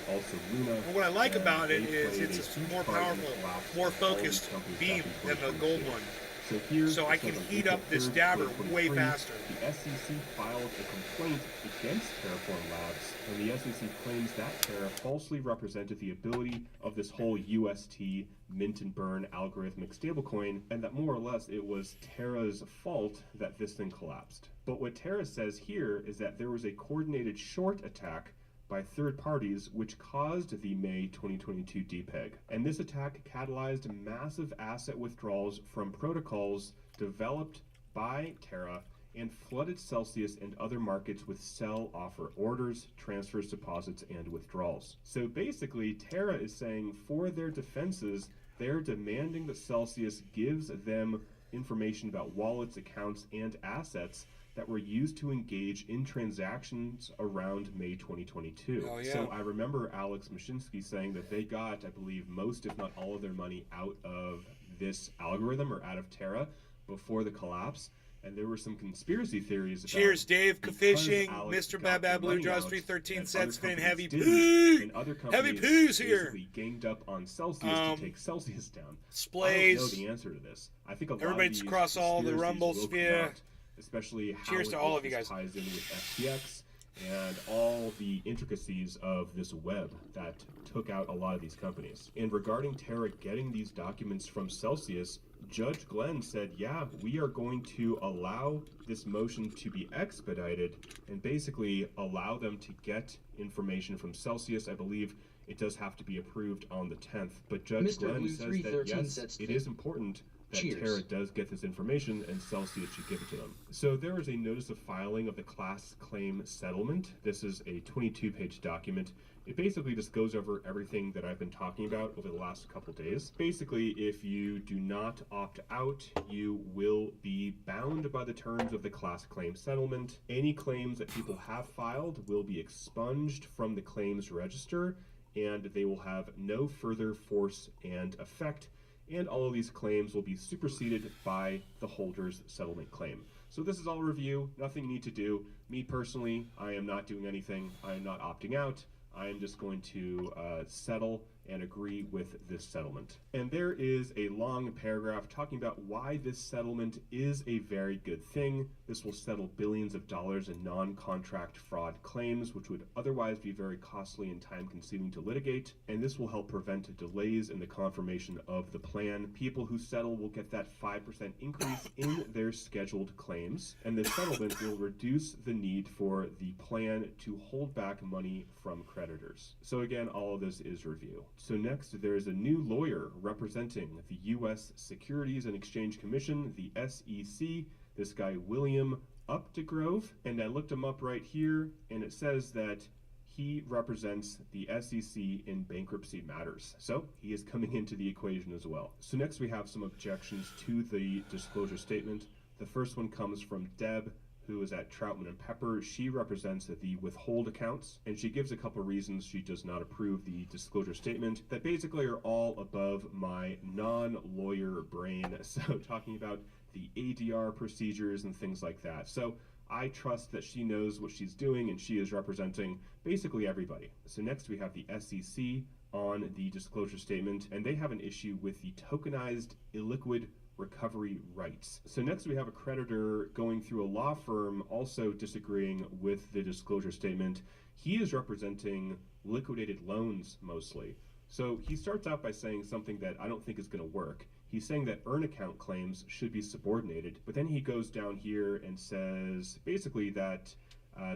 also Luna. Well, what I like about it is it's a more powerful, more focused beam than the gold one. So I can heat up this dabber way faster. The SEC filed a complaint against Terraform Labs, and the SEC claims that Terra falsely represented the ability of this whole UST mint and burn algorithmic stablecoin, and that more or less it was Terra's fault that this thing collapsed. But what Terra says here is that there was a coordinated short attack by third parties, which caused the May 2022 DPEG. And this attack catalyzed massive asset withdrawals from protocols developed by Terra and flooded Celsius and other markets with sell offer orders, transfers, deposits, and withdrawals. So basically, Terra is saying for their defenses, they're demanding that Celsius gives them information about wallets, accounts, and assets that were used to engage in transactions around May 2022. Oh, yeah. So I remember Alex Mashinsky saying that they got, I believe, most, if not all of their money out of this algorithm or out of Terra before the collapse. And there were some conspiracy theories about Cheers, Dave. because Fishing. Alex Mr. got Bab the Blue money draws out 313 and sets. other Finn. companies Heavy didn't, poo. and other Heavy companies poo's here. basically ganged up on Celsius to take Celsius down. I don't know Splays. the answer to this. I think a lot Everybody of these across all the conspiracies Rumble will come sphere. out, especially how Cheers to it all of you just guys. ties in with FTX and all the intricacies of this web that took out a lot of these companies. And regarding Terra getting these documents from Celsius, Judge Glenn said, yeah, we are going to allow this motion to be expedited and basically allow them to get information from Celsius. I believe it does have to be approved on the 10th, but Judge Mr. Glenn Blue says that 313 yes, sets it the- is important that Cheers. Terra does get this information and Celsius should give it to them. So there is a notice of filing of the class claim settlement. This is a 22-page document. It basically just goes over everything that I've been talking about over the last couple days. Basically, if you do not opt out, you will be bound by the terms of the class claim settlement. Any claims that people have filed will be expunged from the claims register, and they will have no further force and effect, and all of these claims will be superseded by the holder's settlement claim. So this is all review, nothing you need to do. Me personally, I am not doing anything. I am not opting out. I am just going to settle and agree with this settlement. And there is a long paragraph talking about why this settlement is a very good thing. This will settle billions of dollars in non-contract fraud claims, which would otherwise be very costly and time-consuming to litigate. And this will help prevent delays in the confirmation of the plan. People who settle will get that 5% increase in their scheduled claims. And this settlement will reduce the need for the plan to hold back money from creditors. So again, all of this is review. So next, there is a new lawyer representing the U.S. Securities and Exchange Commission, the SEC, this guy William Updegrove, and I looked him up right here, and it says that he represents the SEC in bankruptcy matters. So he is coming into the equation as well. So next we have some objections to the disclosure statement. The first one comes from Deb, who is at Troutman and Pepper. She represents the withhold accounts, and she gives a couple reasons she does not approve the disclosure statement that basically are all above my non-lawyer brain. So talking about the ADR procedures and things like that. So I trust that she knows what she's doing, and she is representing basically everybody. So next we have the SEC on the disclosure statement, and they have an issue with the tokenized illiquid recovery rights. So next we have a creditor going through a law firm also disagreeing with the disclosure statement. He is representing liquidated loans mostly. So he starts out by saying something that I don't think is going to work. He's saying that earn account claims should be subordinated, but then he goes down here and says basically that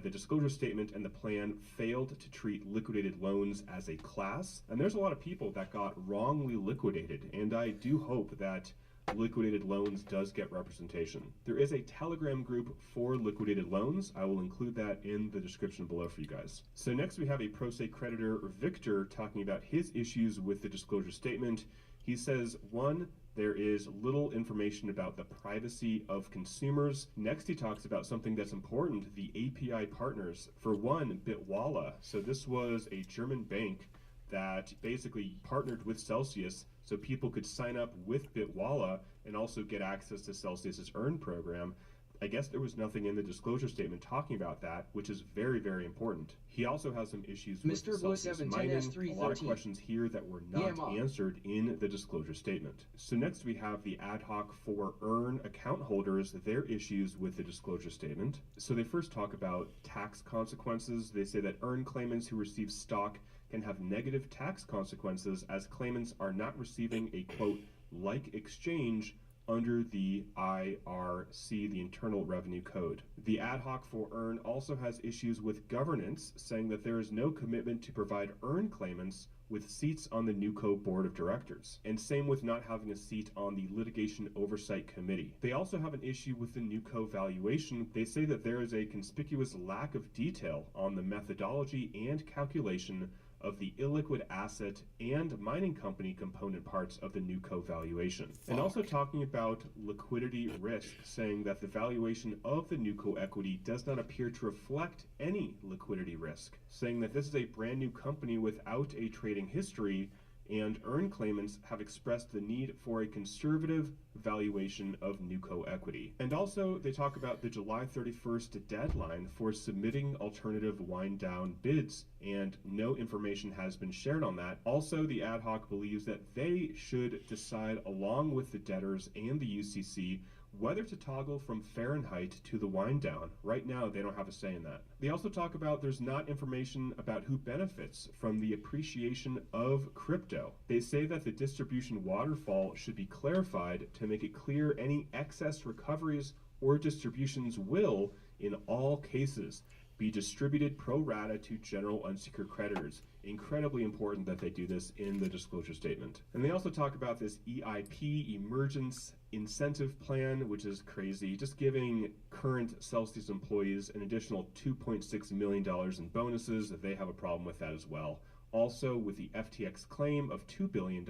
the disclosure statement and the plan failed to treat liquidated loans as a class. And there's a lot of people that got wrongly liquidated, and I do hope that liquidated loans does get representation. There is a Telegram group for liquidated loans. I will include that in the description below for you guys. So next we have a pro se creditor, Victor, talking about his issues with the disclosure statement. He says, one, there is little information about the privacy of consumers. Next, he talks about something that's important, the API partners. For one, Bitwala. So this was a German bank that basically partnered with Celsius so people could sign up with Bitwala and also get access to Celsius's Earn program. I guess there was nothing in the disclosure statement talking about that, which is very, very important. He also has some issues with Mr. Blue Celsius 710 mining, a lot of questions here that were not answered in the disclosure statement. So next we have the ad hoc for Earn account holders, their issues with the disclosure statement. So they first talk about tax consequences. They say that Earn claimants who receive stock can have negative tax consequences as claimants are not receiving a, quote, like exchange under the IRC, the Internal Revenue Code. The ad hoc for EARN also has issues with governance, saying that there is no commitment to provide EARN claimants with seats on the NUCO Board of Directors, and same with not having a seat on the Litigation Oversight Committee. They also have an issue with the NUCO valuation. They say that there is a conspicuous lack of detail on the methodology and calculation of the illiquid asset and mining company component parts of the NUCO valuation. And also talking about liquidity risk, saying that the valuation of the NUCO equity does not appear to reflect any liquidity risk, saying that this is a brand new company without a trading history, and EARN claimants have expressed the need for a conservative valuation of NUCO equity. And also, they talk about the July 31st deadline for submitting alternative wind-down bids, and no information has been shared on that. Also, the ad hoc believes that they should decide, along with the debtors and the UCC, whether to toggle from Fahrenheit to the wind down. Right now, they don't have a say in that. They also talk about there's not information about who benefits from the appreciation of crypto. They say that the distribution waterfall should be clarified to make it clear any excess recoveries or distributions will, in all cases, be distributed pro rata to general unsecured creditors. Incredibly important that they do this in the disclosure statement. And they also talk about this EIP, Emergence Incentive Plan, which is crazy, just giving current Celsius employees an additional $2.6 million in bonuses. They have a problem with that as well. Also, with the FTX claim of $2 billion,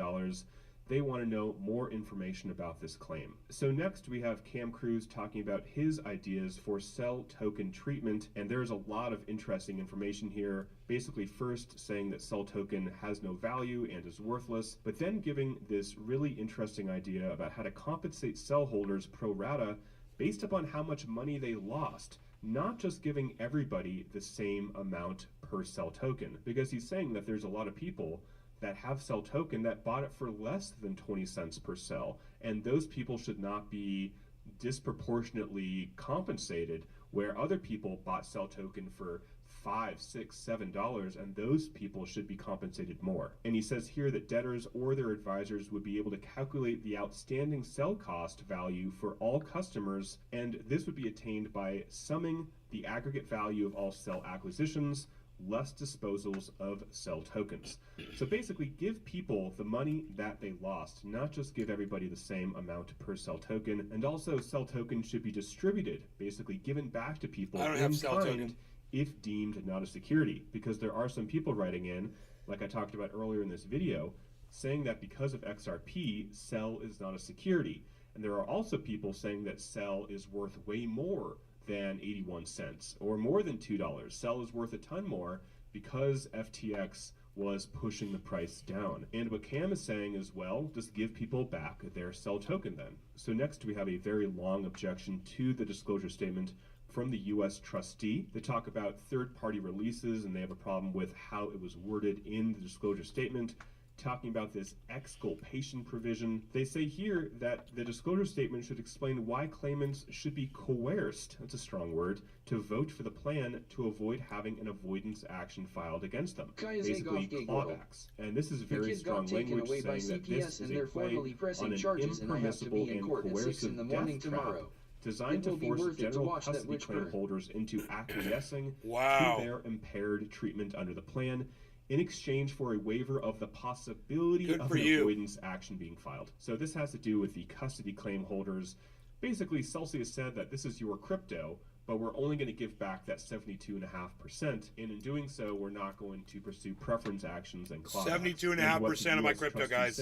they want to know more information about this claim. So next we have Cam Cruz talking about his ideas for cell token treatment, and there's a lot of interesting information here. Basically first saying that cell token has no value and is worthless, but then giving this really interesting idea about how to compensate cell holders pro rata based upon how much money they lost, not just giving everybody the same amount per cell token, because he's saying that there's a lot of people that have cell token that bought it for less than 20 cents per cell, and those people should not be disproportionately compensated, where other people bought cell token for $5, $6, $7, and those people should be compensated more. And he says here that debtors or their advisors would be able to calculate the outstanding cell cost value for all customers, and this would be attained by summing the aggregate value of all cell acquisitions less disposals of cell tokens. So basically give people the money that they lost, not just give everybody the same amount per cell token. And also cell tokens should be distributed, basically given back to people in kind if deemed not a security, because there are some people writing in, like I talked about earlier in this video, saying that because of XRP, Cell is not a security. And there are also people saying that Cell is worth way more than 81 cents or more than $2. Cell is worth a ton more because FTX was pushing the price down. And what Cam is saying is, well, just give people back their Cell token then. So next we have a very long objection to the disclosure statement from the U.S. trustee. They talk about third-party releases, and they have a problem with how it was worded in the disclosure statement, talking about this exculpation provision. They say here that the disclosure statement should explain why claimants should be coerced, that's a strong word, to vote for the plan to avoid having an avoidance action filed against them. Basically clawbacks. And this is very strong language saying that this is a play on an impermissible and coercive death trap designed to force general custody claim holders into acquiescing to their impaired treatment under the plan in exchange for a waiver of the possibility of an avoidance action being filed. So this has to do with the custody claim holders. Basically, Celsius said that this is your crypto, but we're only going to give back that 72.5%, and in doing so, we're not going to pursue preference actions and clawbacks. 72.5% of my crypto, guys.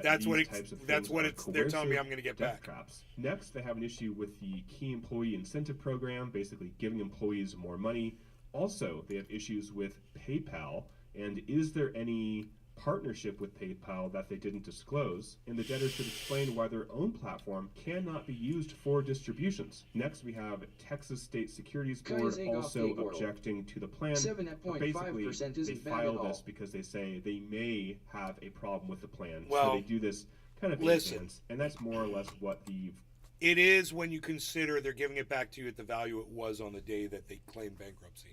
That's what they're telling me I'm going to get back. Traps. Next, they have an issue with the key employee incentive program, basically giving employees more money. Also, they have issues with PayPal. And is there any partnership with PayPal that they didn't disclose? And the debtors should explain why their own platform cannot be used for distributions. Next, we have Texas State Securities Board also objecting to the plan. Basically, they file this because they say they may have a problem with the plan. So they do this kind of in advance, and that's more or less what the... It is when you consider they're giving it back to you at the value it was on the day that they claimed bankruptcy.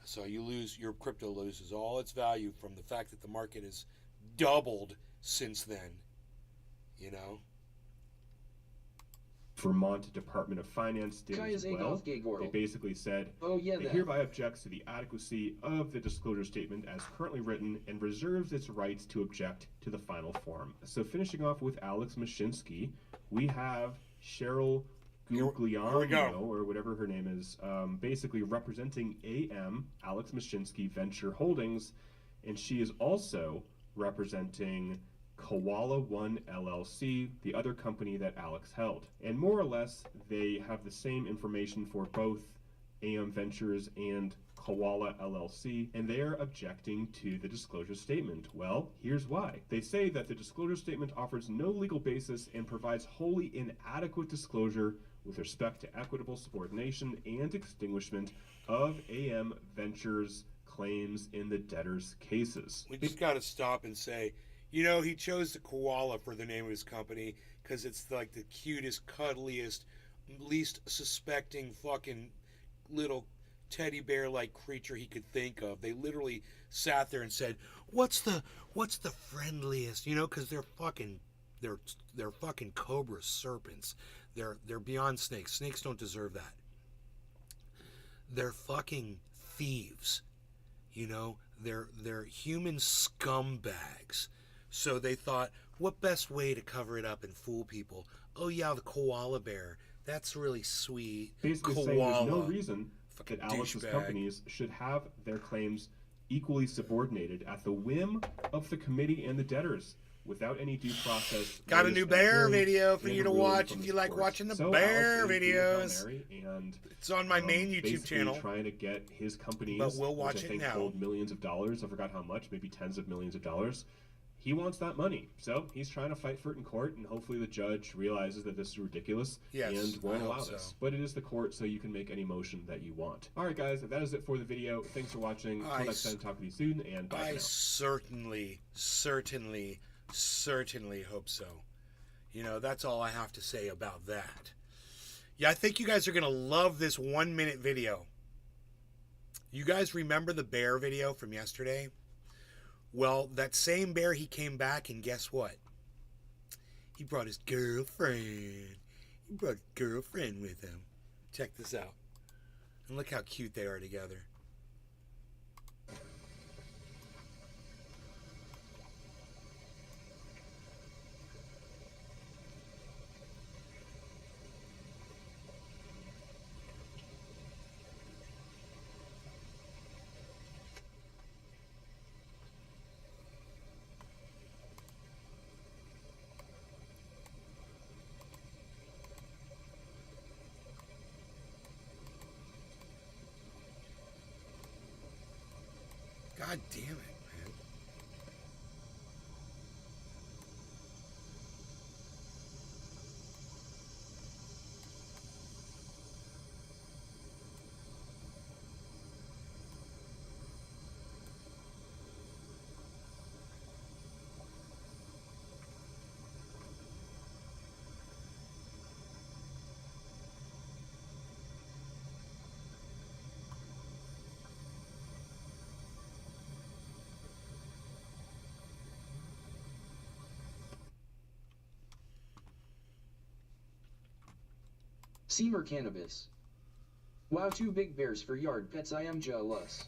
So your crypto loses all its value from the fact that the market has doubled since then, you know? Vermont Department of Finance did as Kaya's well. Adolf Gay They Gorl. basically said, Oh yeah, it that. hereby objects to the adequacy of the disclosure statement as currently written and reserves its rights to object to the final form. So finishing off with Alex Mashinsky, we have Cheryl Here we Guglielmo, go. or whatever her name is, basically representing AM, Alex Mashinsky Venture Holdings, and she is also representing Koala One LLC, the other company that Alex held. And more or less, they have the same information for both AM Ventures and Koala LLC, and they are objecting to the disclosure statement. Well, here's why. They say that the disclosure statement offers no legal basis and provides wholly inadequate disclosure with respect to equitable subordination and extinguishment of AM Ventures claims in the debtors' cases. We just got to stop and say, you know, he chose the koala for the name of his company because it's like the cutest, cuddliest, least suspecting fucking little teddy bear-like creature he could think of. They literally sat there and said, "What's the friendliest?" You know, because they're fucking cobra serpents. They're beyond snakes. Snakes don't deserve that. They're fucking thieves. You know, they're human scumbags. So they thought, what best way to cover it up and fool people? Oh yeah, the koala bear. That's really sweet. Basically koala. saying there's no reason Fucking that Alex's douchebag. companies should have their claims equally subordinated at the whim of the committee and the debtors without any due process. Got a notice, new and bear hearing, video for and you to ruling watch from if the you like courts. watching the So bear Alex is doing videos. Hail Mary, and It's on my main YouTube basically channel. trying to get his companies, But we'll watch which I it think now. hold millions of dollars. I forgot how much, maybe tens of millions of dollars. He wants that money, so he's trying to fight for it in court, and hopefully the judge realizes that this is ridiculous Yes, and won't I hope allow so. this. But it is the court, so you can make any motion that you want. All right, guys, that is it for the video. Thanks for watching. Until next time, talk to you soon, and bye for I now. certainly hope so. You know, that's all I have to say about that. Yeah, I think you guys are going to love this 1 minute video. You guys remember the bear video from yesterday? Well, that same bear, he came back, and guess what? He brought his girlfriend. He brought his girlfriend with him. Check this out. And look how cute they are together. God damn it, man. Seymour Cannabis. Wow, 2 big bears for yard pets, I am jealous.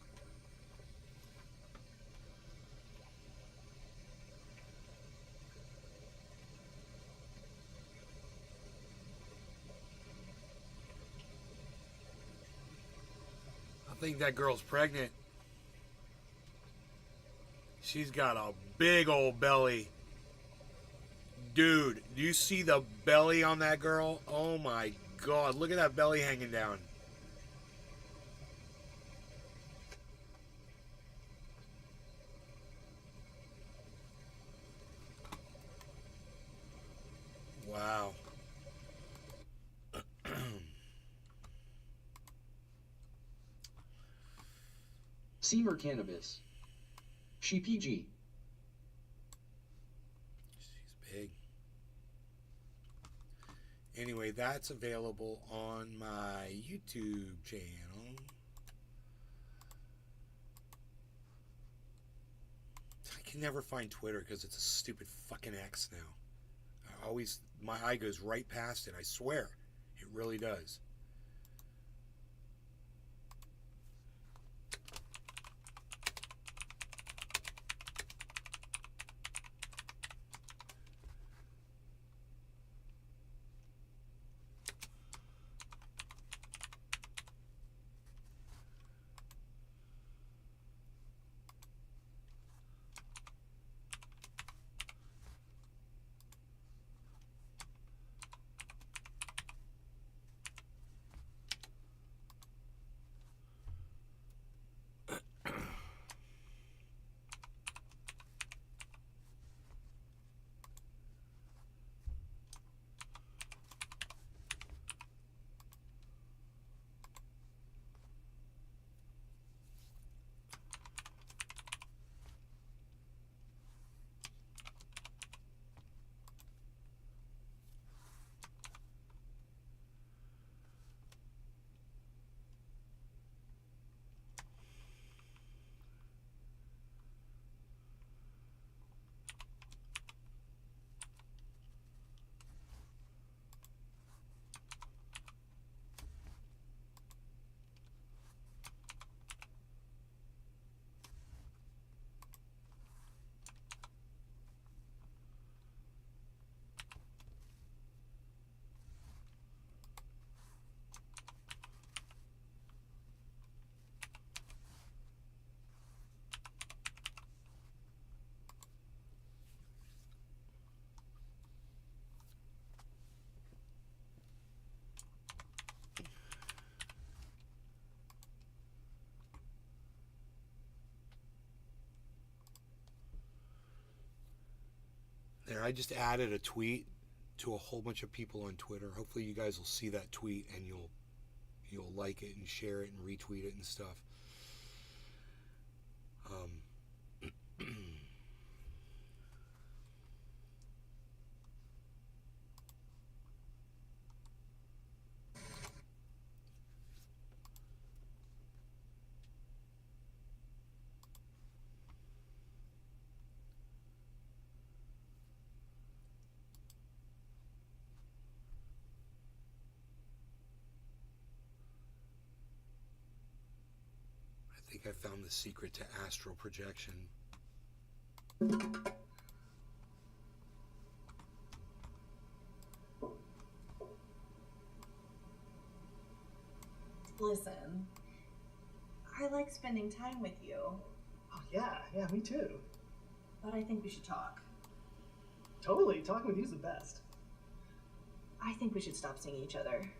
I think that girl's pregnant. She's got a big old belly. Dude, do you see the belly on that girl? Oh my God, look at that belly hanging down. Wow. Seymour Cannabis. She PG. She's big. Anyway, that's available on my YouTube channel. I can never find Twitter because it's a stupid fucking X now. My eye goes right past it, I swear. It really does. There, I just added a tweet to a whole bunch of people on Twitter. Hopefully you guys will see that tweet and you'll like it and share it and retweet it and stuff. I think I found the secret to astral projection. Listen, I like spending time with you. Oh, yeah, me too. But I think we should talk. Totally, talking with you's the best. I think we should stop seeing each other.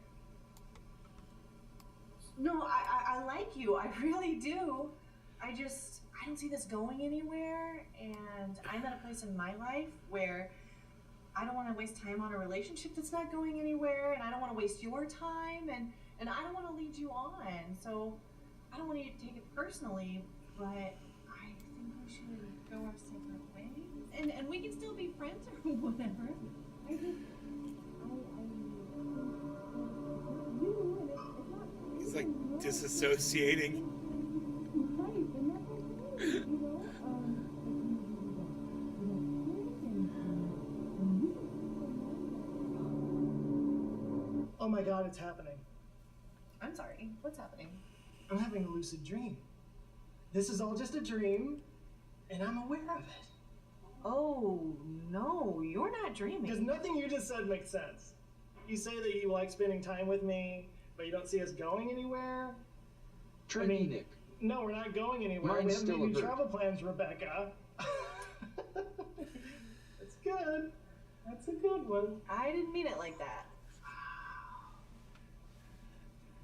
No, I like you. I really do. I don't see this going anywhere, and I'm at a place in my life where I don't want to waste time on a relationship that's not going anywhere, and I don't want to waste your time, and I don't want to lead you on. So I don't want you to take it personally, but I think we should go our separate ways, and we can still be friends or whatever. I think He's like disassociating. Oh my god, it's happening. I'm sorry. What's happening? I'm having a lucid dream. This is all just a dream, and I'm aware of it. Oh, no, you're not dreaming. Because nothing you just said makes sense. You say that you like spending time with me, but you don't see us going anywhere. Trendy Nick. No, we're not going anywhere. Mine's We haven't still made a any bird. travel plans, Rebecca. That's good. That's a good one. I didn't mean it like that.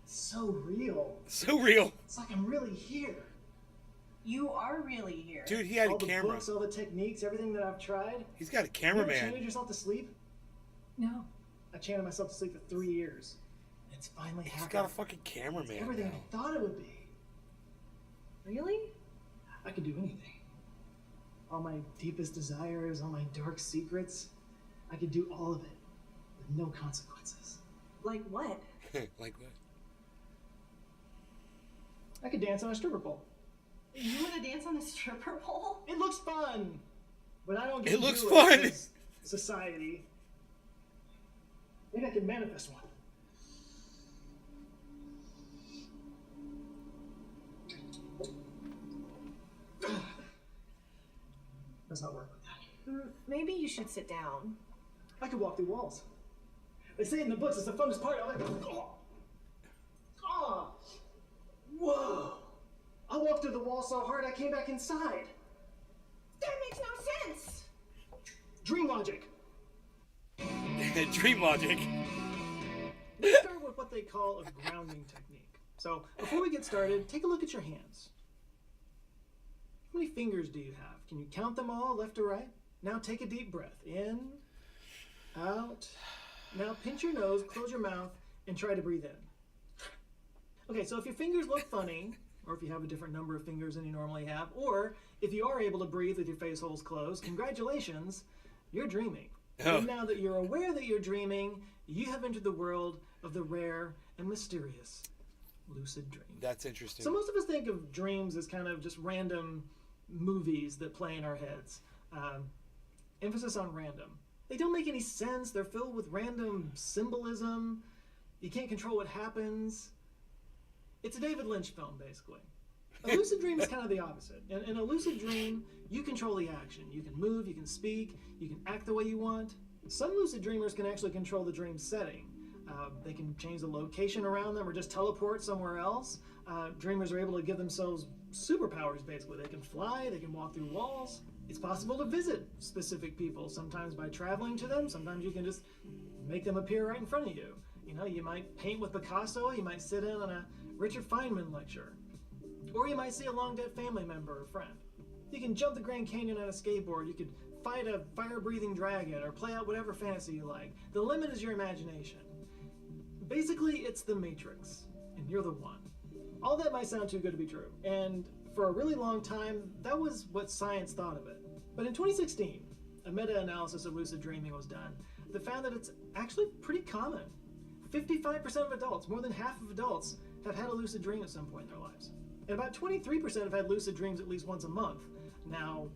So real. So real. It's like I'm really here. You are really here. Dude, he had all a the camera. books, all the techniques, everything that I've tried. He's got a You ever cameraman. chanted yourself to sleep? No. I chanted myself to sleep for 3 years. It's finally He's happened. got a fucking cameraman Everything now. I thought it would be. Really? I could do anything. All my deepest desires, all my dark secrets. I could do all of it with no consequences. Like what? Like what? I could dance on a stripper pole. You want to dance on a stripper pole? It looks fun, but I don't get It to looks do fun. It 'cause society. Maybe I can manifest one. Does not work with that. Maybe you should sit down. I could walk through walls. They say in the books it's the funnest part. I'm like, oh, whoa! I walked through the wall so hard I came back inside. That makes no sense. Dream logic. Dream logic. Let's start with what they call a grounding technique. So before we get started, take a look at your hands. How many fingers do you have? Can you count them all, left to right? Now take a deep breath. In, out. Now pinch your nose, close your mouth, and try to breathe in. Okay, so if your fingers look funny, or if you have a different number of fingers than you normally have, or if you are able to breathe with your face holes closed, congratulations, you're dreaming. Oh. And now that you're aware that you're dreaming, you have entered the world of the rare and mysterious lucid dream. That's interesting. So most of us think of dreams as kind of just random movies that play in our heads. Emphasis on random. They don't make any sense. They're filled with random symbolism. You can't control what happens. It's a David Lynch film, basically. A lucid dream is kind of the opposite. In a lucid dream, you control the action. You can move, you can speak, you can act the way you want. Some lucid dreamers can actually control the dream setting. They can change the location around them or just teleport somewhere else. Dreamers are able to give themselves superpowers, basically. They can fly, they can walk through walls. It's possible to visit specific people, sometimes by traveling to them. Sometimes you can just make them appear right in front of you. You know, you might paint with Picasso, you might sit in on a Richard Feynman lecture. Or you might see a long-dead family member or friend. You can jump the Grand Canyon on a skateboard, you could fight a fire-breathing dragon, or play out whatever fantasy you like. The limit is your imagination. Basically, it's the Matrix, and you're the one. All that might sound too good to be true, and for a really long time, that was what science thought of it. But in 2016, a meta-analysis of lucid dreaming was done that found that it's actually pretty common. 55% of adults, more than half of adults, have had a lucid dream at some point in their lives. And about 23% have had lucid dreams at least once a month. Now,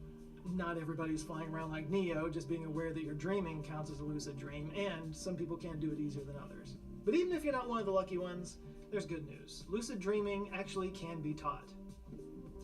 not everybody's flying around like Neo. Just being aware that you're dreaming counts as a lucid dream, and some people can do it easier than others. But even if you're not one of the lucky ones, there's good news. Lucid dreaming actually can be taught.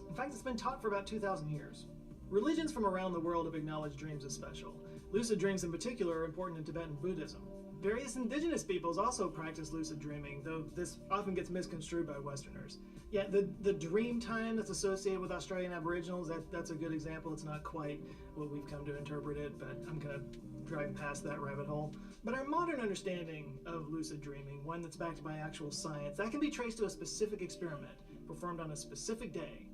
In fact, it's been taught for about 2,000 years. Religions from around the world have acknowledged dreams as special. Lucid dreams in particular are important in Tibetan Buddhism. Various indigenous peoples also practice lucid dreaming, though this often gets misconstrued by Westerners. Yeah, the dream time that's associated with Australian Aboriginals, that's a good example. It's not quite what we've come to interpret it, but I'm going to drive past that rabbit hole. But our modern understanding of lucid dreaming, one that's backed by actual science, that can be traced to a specific experiment performed on a specific day.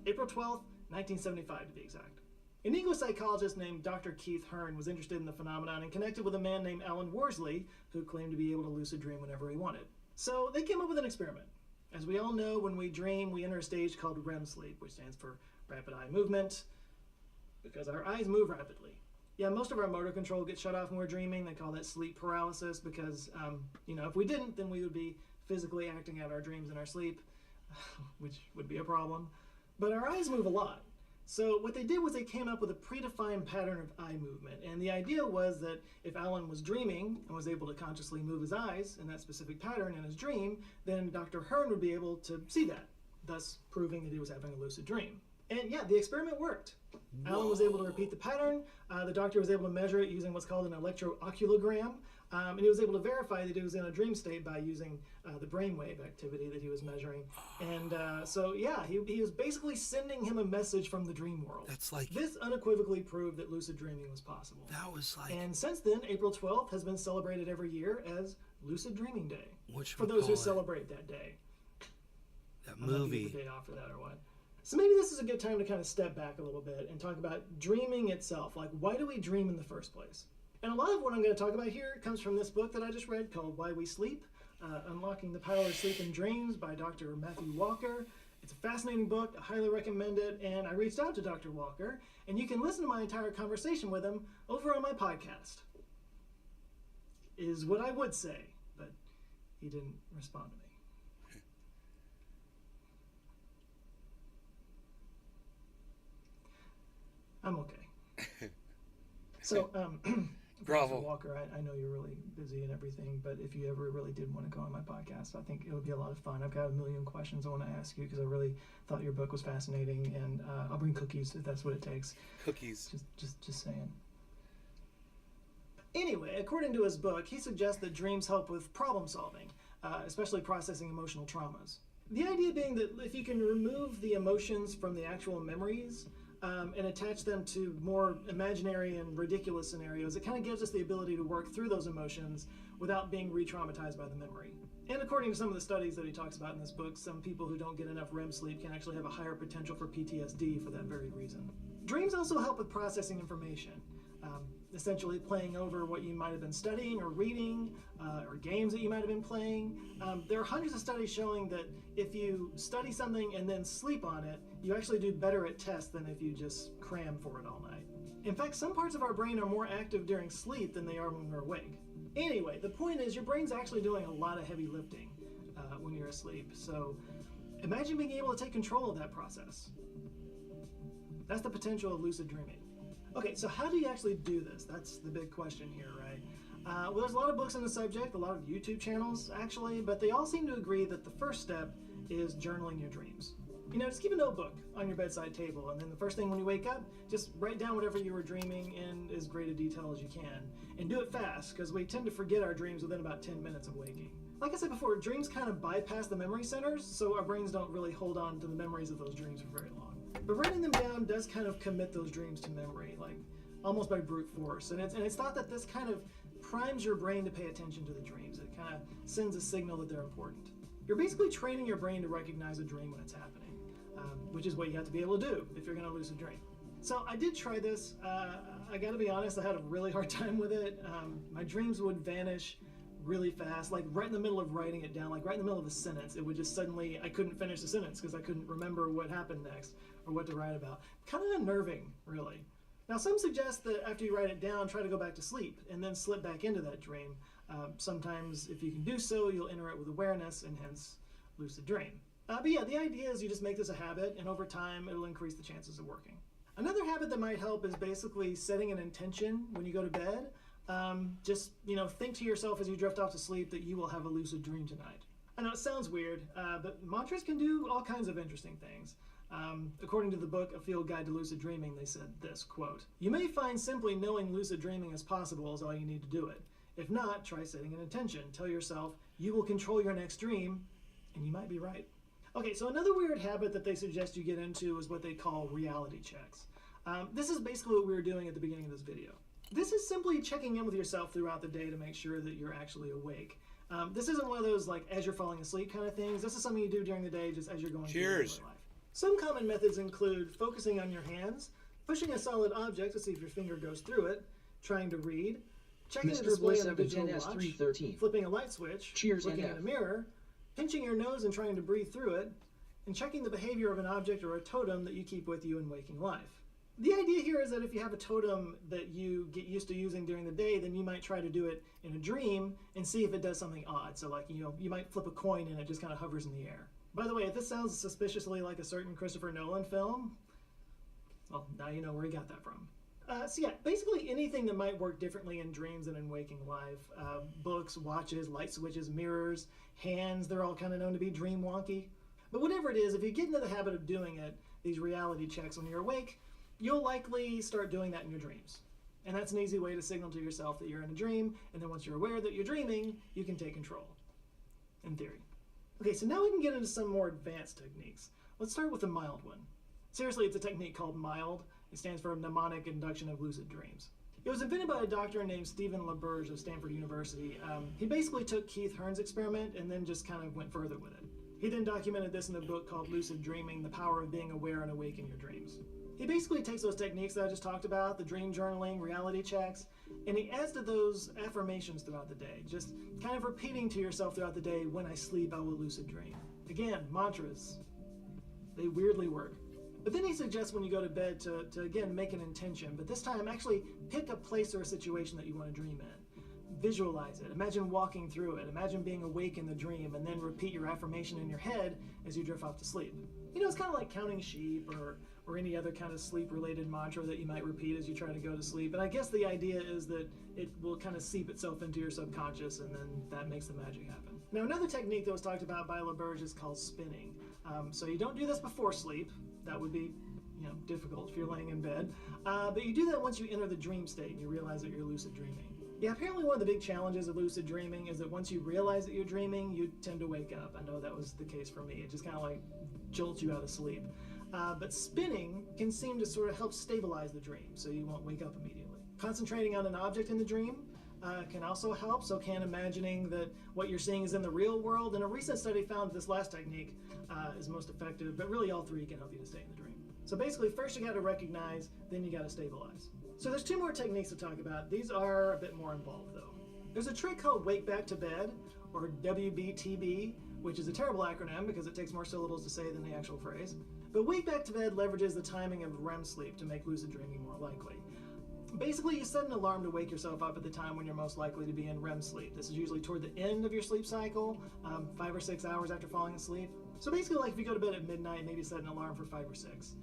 April 12th, 1975 to be exact. An English psychologist named Dr. Keith Hearn was interested in the phenomenon and connected with a man named Alan Worsley, who claimed to be able to lucid dream whenever he wanted. So they came up with an experiment. As we all know, when we dream, we enter a stage called REM sleep, which stands for rapid eye movement, because our eyes move rapidly. Yeah, most of our motor control gets shut off when we're dreaming. They call that sleep paralysis because, if we didn't, then we would be physically acting out our dreams in our sleep, which would be a problem. But our eyes move a lot. So what they did was they came up with a predefined pattern of eye movement. And the idea was that if Alan was dreaming and was able to consciously move his eyes in that specific pattern in his dream, then Dr. Hearn would be able to see that, thus proving that he was having a lucid dream. And yeah, the experiment worked. Whoa. Alan was able to repeat the pattern. The doctor was able to measure it using what's called an electrooculogram. And he was able to verify that he was in a dream state by using the brainwave activity that he was measuring. And so, yeah, he was basically sending him a message from the dream world. That's like... This unequivocally proved that lucid dreaming was possible. That was like... And since then, April 12th has been celebrated every year as Lucid Dreaming Day. Which for those who celebrate that day. That movie. The day off for that or what? So maybe this is a good time to kind of step back a little bit and talk about dreaming itself. Like, why do we dream in the first place? And a lot of what I'm going to talk about here comes from this book that I just read called Why We Sleep, Unlocking the Power of Sleep and Dreams by Dr. Matthew Walker. It's a fascinating book. I highly recommend it. And I reached out to Dr. Walker, and you can listen to my entire conversation with him over on my podcast, is what I would say, but he didn't respond to me. I'm okay. So, Bravo. Walker, I know you're really busy and everything, but if you ever really did want to go on my podcast, I think it would be a lot of fun. I've got a million questions I want to ask you because I really thought your book was fascinating, and I'll bring cookies if that's what it takes. Cookies. Just saying. Anyway, according to his book, he suggests that dreams help with problem solving, especially processing emotional traumas. The idea being that if you can remove the emotions from the actual memories and attach them to more imaginary and ridiculous scenarios, it kind of gives us the ability to work through those emotions without being re-traumatized by the memory. And according to some of the studies that he talks about in this book, some people who don't get enough REM sleep can actually have a higher potential for PTSD for that very reason. Dreams also help with processing information. Essentially playing over what you might have been studying or reading, or games that you might have been playing. There are hundreds of studies showing that if you study something and then sleep on it, you actually do better at tests than if you just cram for it all night. In fact, some parts of our brain are more active during sleep than they are when we're awake. Anyway, the point is your brain's actually doing a lot of heavy lifting when you're asleep. So imagine being able to take control of that process. That's the potential of lucid dreaming. Okay, so how do you actually do this? That's the big question here, right? Well, there's a lot of books on the subject, a lot of YouTube channels, actually, but they all seem to agree that the first step is journaling your dreams. You know, just keep a notebook on your bedside table, and then the first thing when you wake up, just write down whatever you were dreaming in as great a detail as you can. And do it fast, because we tend to forget our dreams within about 10 minutes of waking. Like I said before, dreams kind of bypass the memory centers, so our brains don't really hold on to the memories of those dreams for very long. But writing them down does kind of commit those dreams to memory, like almost by brute force. And it's thought that this kind of primes your brain to pay attention to the dreams. It kind of sends a signal that they're important. You're basically training your brain to recognize a dream when it's happening, which is what you have to be able to do if you're going to lucid dream. So I did try this. I got to be honest, I had a really hard time with it. My dreams would vanish really fast, like right in the middle of writing it down, like right in the middle of a sentence. It would just suddenly, I couldn't finish the sentence because I couldn't remember what happened next or what to write about. Kind of unnerving, really. Now, some suggest that after you write it down, try to go back to sleep and then slip back into that dream. Sometimes, if you can do so, you'll enter it with awareness and hence lucid dream. But yeah, the idea is you just make this a habit, and over time, it'll increase the chances of working. Another habit that might help is basically setting an intention when you go to bed. Just, think to yourself as you drift off to sleep that you will have a lucid dream tonight. I know it sounds weird, but mantras can do all kinds of interesting things. According to the book, A Field Guide to Lucid Dreaming, they said this, quote, "You may find simply knowing lucid dreaming is possible is all you need to do it. If not, try setting an intention. Tell yourself, you will control your next dream, and you might be right." Okay, so another weird habit that they suggest you get into is what they call reality checks. This is basically what we were doing at the beginning of this video. This is simply checking in with yourself throughout the day to make sure that you're actually awake. This isn't one of those like as you're falling asleep kind of things. This is something you do during the day just as you're going through your life. Some common methods include focusing on your hands, pushing a solid object to see if your finger goes through it, trying to read, checking the display on a digital watch, flipping a light switch, looking in a mirror, pinching your nose and trying to breathe through it, and checking the behavior of an object or a totem that you keep with you in waking life. The idea here is that if you have a totem that you get used to using during the day, then you might try to do it in a dream and see if it does something odd. So like, you might flip a coin and it just kind of hovers in the air. By the way, if this sounds suspiciously like a certain Christopher Nolan film, well, now you know where he got that from. So yeah, basically anything that might work differently in dreams than in waking life. Books, watches, light switches, mirrors, hands, they're all kind of known to be dream wonky. But whatever it is, if you get into the habit of doing it, these reality checks when you're awake, you'll likely start doing that in your dreams. And that's an easy way to signal to yourself that you're in a dream, and then once you're aware that you're dreaming, you can take control, in theory. Okay, so now we can get into some more advanced techniques. Let's start with the mild one. Seriously, it's a technique called MILD. It stands for Mnemonic Induction of Lucid Dreams. It was invented by a doctor named Stephen LaBerge of Stanford University. He basically took Keith Hearn's experiment and then just kind of went further with it. He then documented this in a book called Lucid Dreaming, The Power of Being Aware and Awake in Your Dreams. He basically takes those techniques that I just talked about, the dream journaling, reality checks, and he adds to those affirmations throughout the day, just kind of repeating to yourself throughout the day, when I sleep, I will lucid dream. Again, mantras. They weirdly work. But then he suggests when you go to bed to again, make an intention, but this time actually pick a place or a situation that you want to dream in. visualize it. Imagine walking through it. Imagine being awake in the dream and then repeat your affirmation in your head as you drift off to sleep. You know, it's kind of like counting sheep or any other kind of sleep-related mantra that you might repeat as you try to go to sleep. And I guess the idea is that it will kind of seep itself into your subconscious, and then that makes the magic happen. Now, another technique that was talked about by LaBerge is called spinning. So you don't do this before sleep. That would be, you know, difficult if you're laying in bed. But you do that once you enter the dream state and you realize that you're lucid dreaming. Yeah, apparently one of the big challenges of lucid dreaming is that once you realize that you're dreaming, you tend to wake up. I know that was the case for me. It just kind of like jolts you out of sleep. But spinning can seem to sort of help stabilize the dream so you won't wake up immediately. Concentrating on an object in the dream can also help, so can imagining that what you're seeing is in the real world. And a recent study found this last technique is most effective, but really all three can help you to stay in the dream. So basically, first you got to recognize, then you got to stabilize. So there's two more techniques to talk about. These are a bit more involved though. There's a trick called Wake Back to Bed, or WBTB, which is a terrible acronym because it takes more syllables to say than the actual phrase. But Wake Back to Bed leverages the timing of REM sleep to make lucid dreaming more likely. Basically, you set an alarm to wake yourself up at the time when you're most likely to be in REM sleep. This is usually toward the end of your sleep cycle, 5 or 6 hours after falling asleep. So basically, like if you go to bed at midnight, maybe set an alarm for 5 or 6,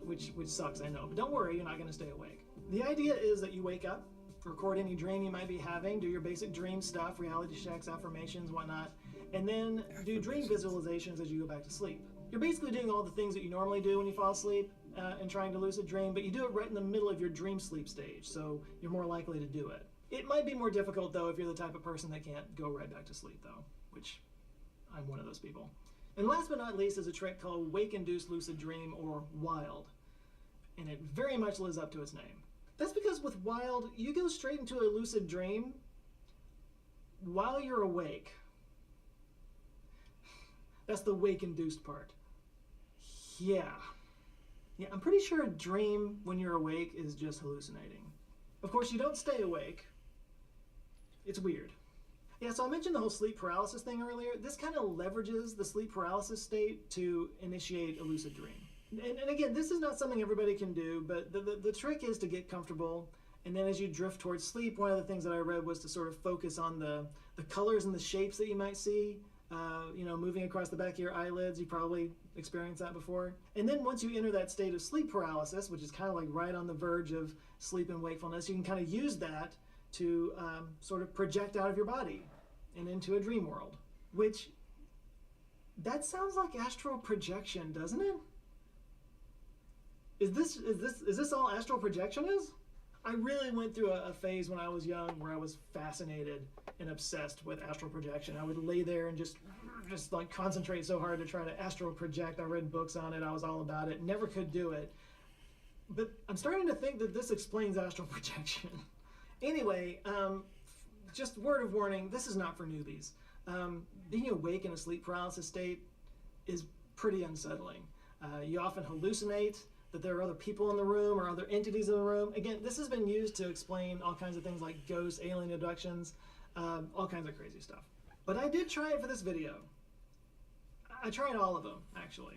which sucks, I know. But don't worry, you're not going to stay awake. The idea is that you wake up, record any dream you might be having, do your basic dream stuff, reality checks, affirmations, whatnot, and then do dream visualizations as you go back to sleep. You're basically doing all the things that you normally do when you fall asleep and trying to lucid dream, but you do it right in the middle of your dream sleep stage, so you're more likely to do it. It might be more difficult, though, if you're the type of person that can't go right back to sleep, though, which I'm one of those people. And last but not least is a trick called Wake-Induced Lucid Dream, or WILD, and it very much lives up to its name. That's because with WILD, you go straight into a lucid dream while you're awake. That's the wake-induced part. Yeah, I'm pretty sure a dream when you're awake is just hallucinating. Of course, you don't stay awake. It's weird. Yeah, so I mentioned the whole sleep paralysis thing earlier. This kind of leverages the sleep paralysis state to initiate a lucid dream. And again, this is not something everybody can do, but the trick is to get comfortable, and then as you drift towards sleep, one of the things that I read was to sort of focus on the colors and the shapes that you might see, you know, moving across the back of your eyelids. You probably experienced that before. And then once you enter that state of sleep paralysis, which is kind of like right on the verge of sleep and wakefulness, you can kind of use that to sort of project out of your body and into a dream world, which, that sounds like astral projection, doesn't it? Is this all astral projection is? I really went through a phase when I was young where I was fascinated and obsessed with astral projection. I would lay there and just like concentrate so hard to try to astral project. I read books on it. I was all about it. Never could do it. But I'm starting to think that this explains astral projection. Anyway, just word of warning, this is not for newbies. Being awake in a sleep paralysis state is pretty unsettling. You often hallucinate that there are other people in the room or other entities in the room. Again, this has been used to explain all kinds of things like ghosts, alien abductions, all kinds of crazy stuff. But I did try it for this video. I tried all of them, actually.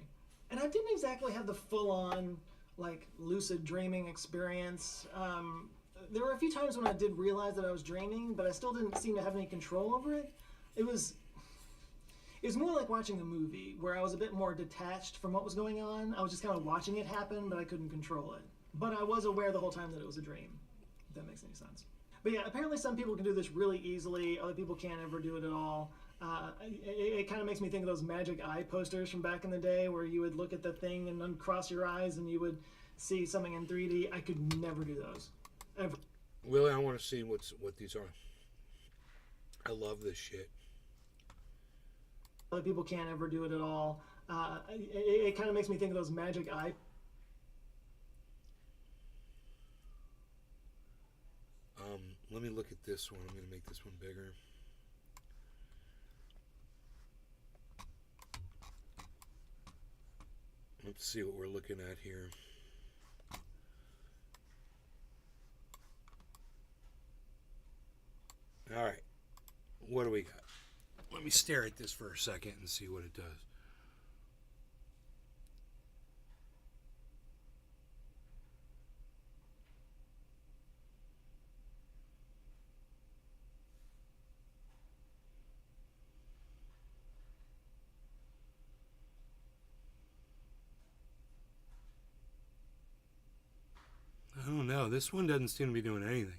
And I didn't exactly have the full-on, like, lucid dreaming experience. There were a few times when I did realize that I was dreaming, but I still didn't seem to have any control over it. It was more like watching a movie, where I was a bit more detached from what was going on. I was just kind of watching it happen, but I couldn't control it. But I was aware the whole time that it was a dream, if that makes any sense. But yeah, apparently some people can do this really easily. Other people can't ever do it at all. It kind of makes me think of those magic eye posters from back in the day, where you would look at the thing and uncross your eyes and you would see something in 3D. I could never do those, ever. Willie, I want to see what these are. I love this shit. Other people can't ever do it at all. It kind of makes me think of those magic eye. Let me look at this one. I'm going to make this one bigger. Let's see what we're looking at here. All right. What do we got? Let me stare at this for a second and see what it does. this one doesn't seem to be doing anything.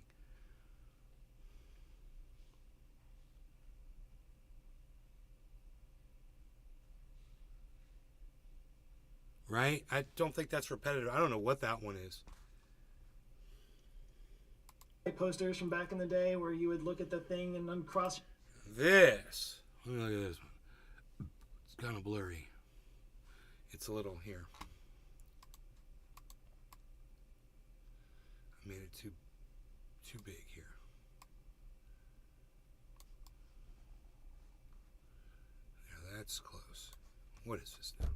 Right? I don't think that's repetitive. I don't know what that one is. Posters from back in the day where you would look at the thing and uncross. This. Let me look at this one. It's kind of blurry. It's a little here. I made it too big here. There, that's close. What is this now?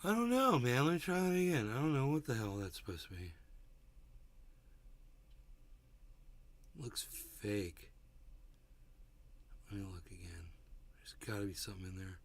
I don't know, man. Let me try that again. I don't know what the hell that's supposed to be. Looks fake. Let me look again. There's got to be something in there.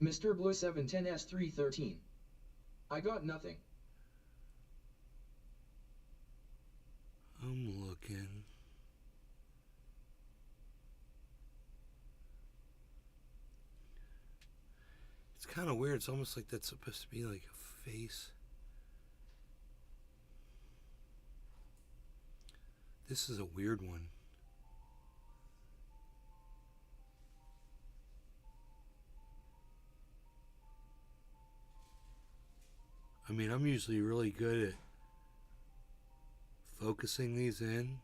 Mr. Blue 710S313. I got nothing. I'm looking. It's kind of weird. It's almost like that's supposed to be like a face. This is a weird one. I mean, I'm usually really good at focusing these in.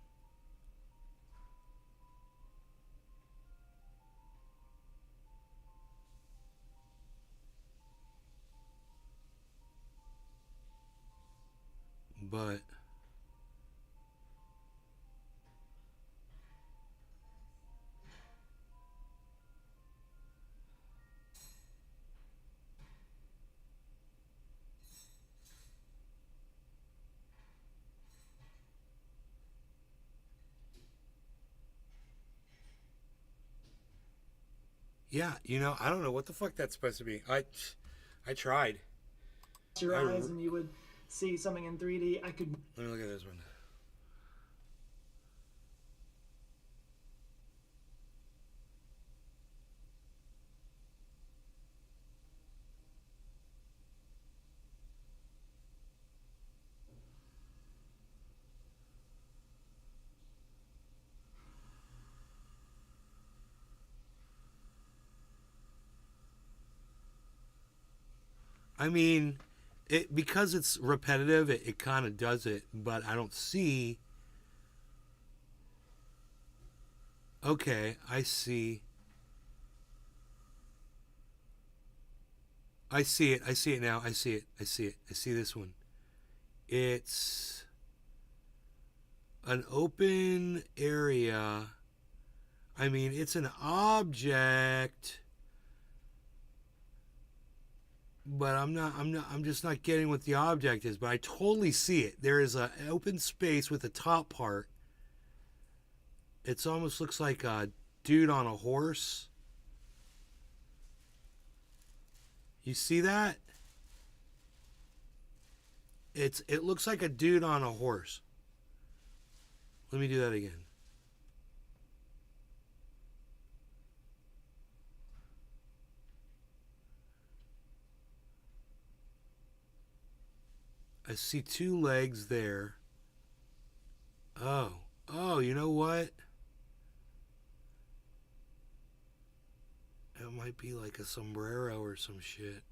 But yeah, you know, I don't know what the fuck that's supposed to be. I tried. Your eyes and you would see something in 3D. I could. Let me look at this one. I mean, because it's repetitive, it kind of does it, but I don't see. Okay, I see. I see it. I see it now. I see it. I see it. I see this one. It's an open area. I mean, it's an object. But I'm just not getting what the object is, but I totally see it. There is an open space with the top part. It almost looks like a dude on a horse. You see that? It looks like a dude on a horse. Let me do that again. I see two legs there. Oh, you know what? It might be like a sombrero or some shit.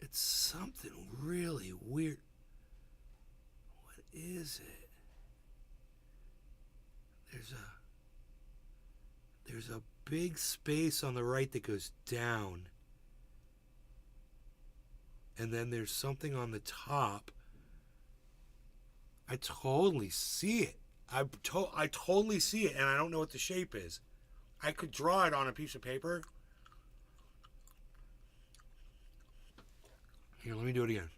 It's something really weird. What is it? There's a big space on the right that goes down. And then there's something on the top I totally see it. I totally see it, and I don't know what the shape is. I could draw it on a piece of paper. Here, let me do it again.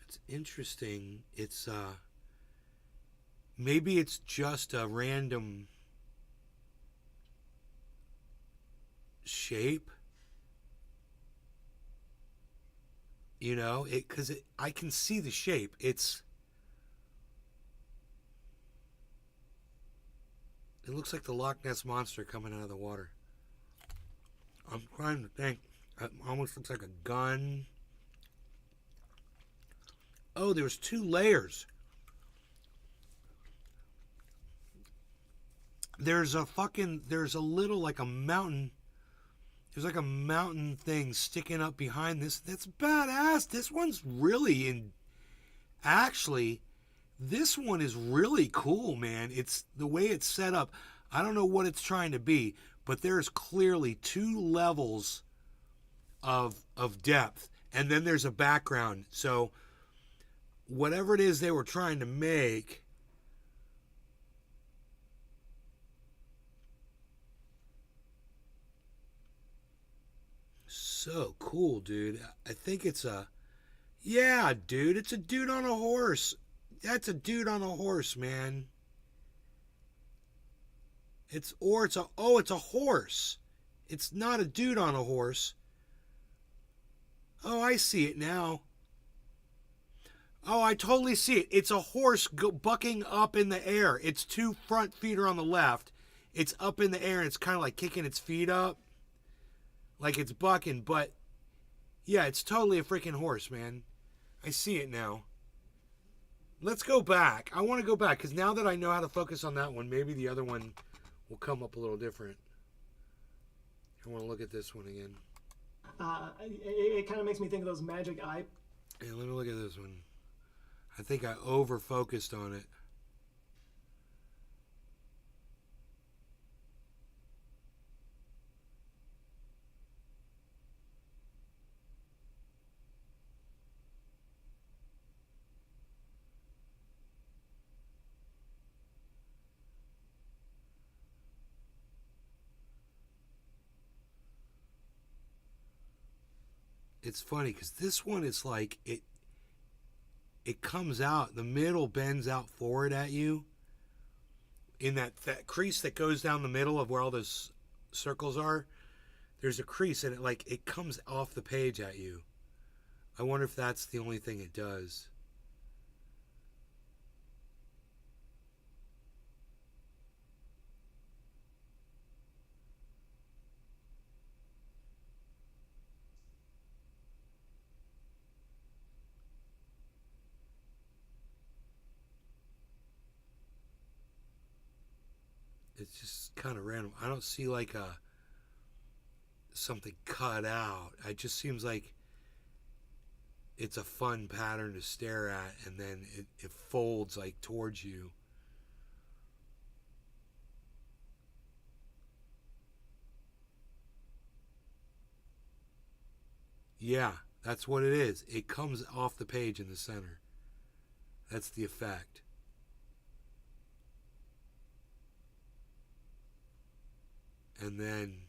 It's interesting. It's maybe it's just a random shape. You know, because I can see the shape. It looks like the Loch Ness Monster coming out of the water. I'm trying to think. It almost looks like a gun. Oh, there's 2 layers. There's a little, like a mountain. There's like a mountain thing sticking up behind this. That's badass. This one's really actually, this one is really cool, man. It's the way it's set up. I don't know what it's trying to be, but there's clearly 2 levels of depth. And then there's a background. So whatever it is they were trying to make, so cool, dude. I think it's yeah, dude, it's a dude on a horse. That's a dude on a horse, man. It's a horse. It's not a dude on a horse. Oh, I see it now. Oh, I totally see it. It's a horse bucking up in the air. Its 2 front feet are on the left. It's up in the air, and it's kind of like kicking its feet up. Like it's bucking, but yeah, it's totally a freaking horse, man. I see it now. Let's go back. I want to go back, because now that I know how to focus on that one, maybe the other one will come up a little different. I want to look at this one again. It kind of makes me think of those magic eye. Yeah, let me look at this one. I think I over-focused on it. It's funny because this one is like it comes out, the middle bends out forward at you in that crease that goes down the middle of where all those circles are. There's a crease, and it comes off the page at you. I wonder if that's the only thing it does. It's just kind of random. I don't see like something cut out. It just seems like it's a fun pattern to stare at, and then it folds like towards you. Yeah, that's what it is. It comes off the page in the center. That's the effect. And then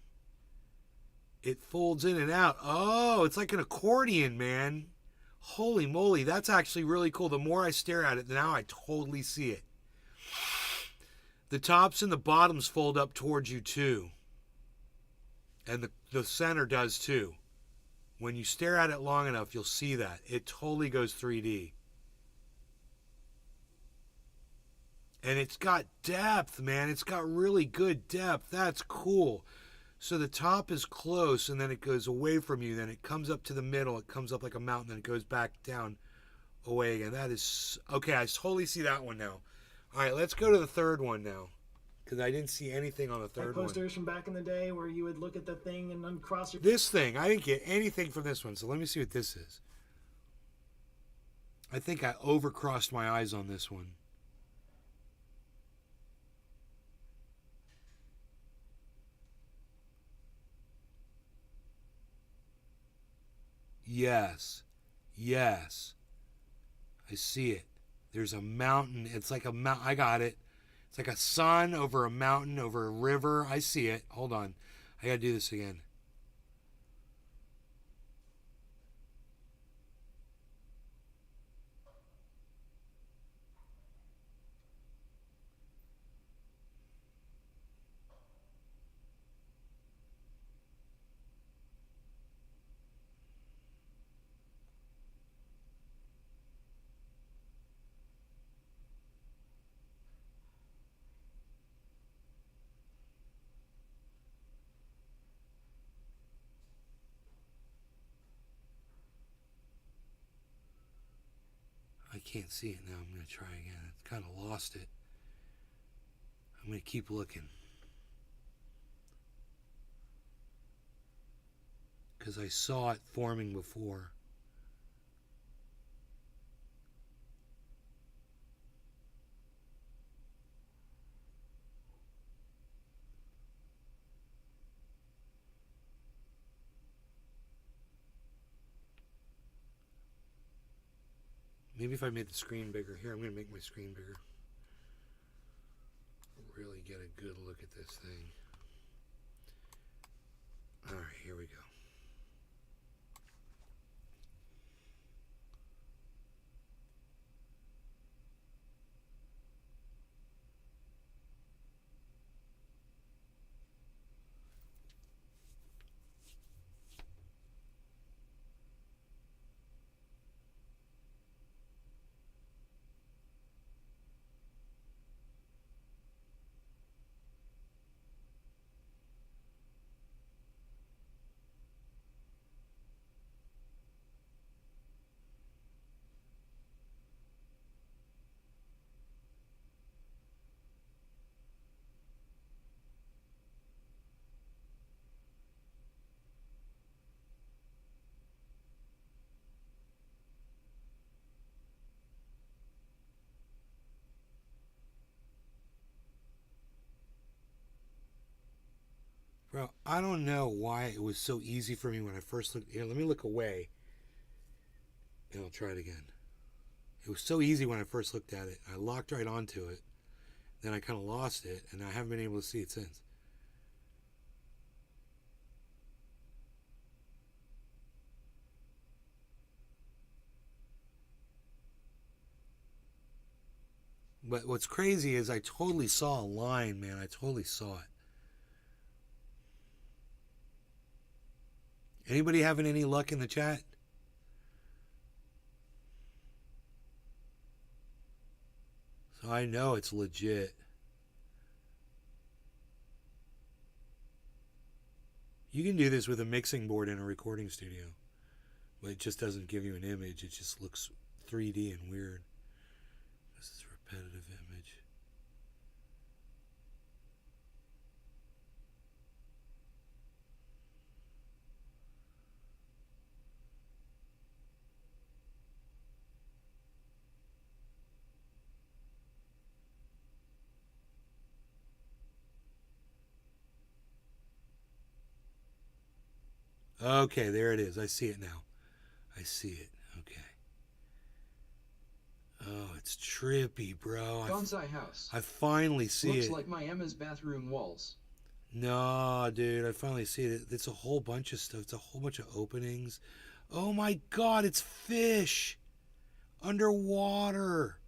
it folds in and out. Oh, it's like an accordion, man. Holy moly, that's actually really cool. The more I stare at it, now I totally see it. The tops and the bottoms fold up towards you too. And the center does too. When you stare at it long enough, you'll see that. It totally goes 3D. And it's got depth, man. It's got really good depth. That's cool. So the top is close, and then it goes away from you. Then it comes up to the middle. It comes up like a mountain, then it goes back down away again. That is... Okay, I totally see that one now. All right, let's go to the third one now. because I didn't see anything on the Like third one. posters from back in the day where you would look at the thing and uncross your... This thing, I didn't get anything from this one, so let me see what this is. I think I overcrossed my eyes on this one. Yes. Yes. I see it. There's a mountain. It's like a mountain. I got it. It's like a sun over a mountain, over a river. I see it. Hold on. I got to do this again. I can't see it now. I'm going to try again. I kind of lost it. I'm going to keep looking. Because I saw it forming before. Maybe if I made the screen bigger. Here, I'm going to make my screen bigger. Really get a good look at this thing. Alright, here we go. Bro, I don't know why it was so easy for me when I first looked. Here, let me look away. And I'll try it again. It was so easy when I first looked at it. I locked right onto it. Then I kind of lost it, and I haven't been able to see it since. But what's crazy is I totally saw a line, man. I totally saw it. Anybody having any luck in the chat? So I know it's legit. You can do this with a mixing board in a recording studio, but it just doesn't give you an image. It just looks 3D and weird. This is a repetitive image. Okay, there it is. I see it now. I see it. Okay. Oh, it's trippy, bro. Bonsai house. I finally see Looks it. like my Emma's bathroom walls. No, dude, I finally see it. It's a whole bunch of stuff. It's a whole bunch of openings. Oh my God, it's fish. Underwater.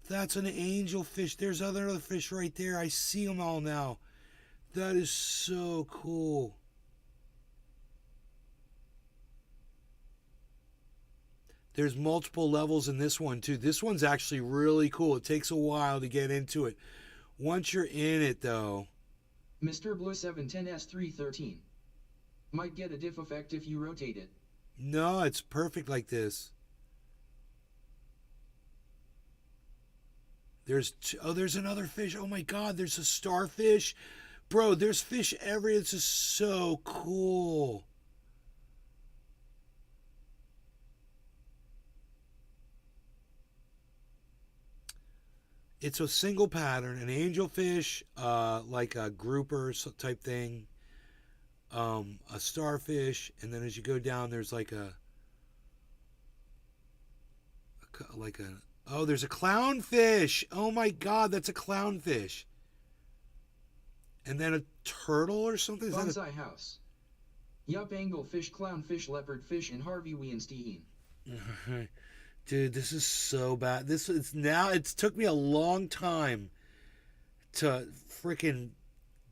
That's an angelfish. There's other fish right there. I see them all now. That is so cool. There's multiple levels in this one too. This one's actually really cool. It takes a while to get into it. Once you're in it though. Mr. Blue 710S313. Might get a diff effect if you rotate it. No, it's perfect like this. There's another fish. Oh my God, there's a starfish. Bro, there's fish everywhere. It's just so cool. It's a single pattern, an angelfish, like a grouper type thing, a starfish, and then as you go down, there's like oh, there's a clownfish. Oh my God, that's a clownfish. And then a turtle or something? Is Bonsai House. Yup, anglefish, clownfish, leopardfish, and Harvey Weinstein. Dude, this is so bad. It's took me a long time to freaking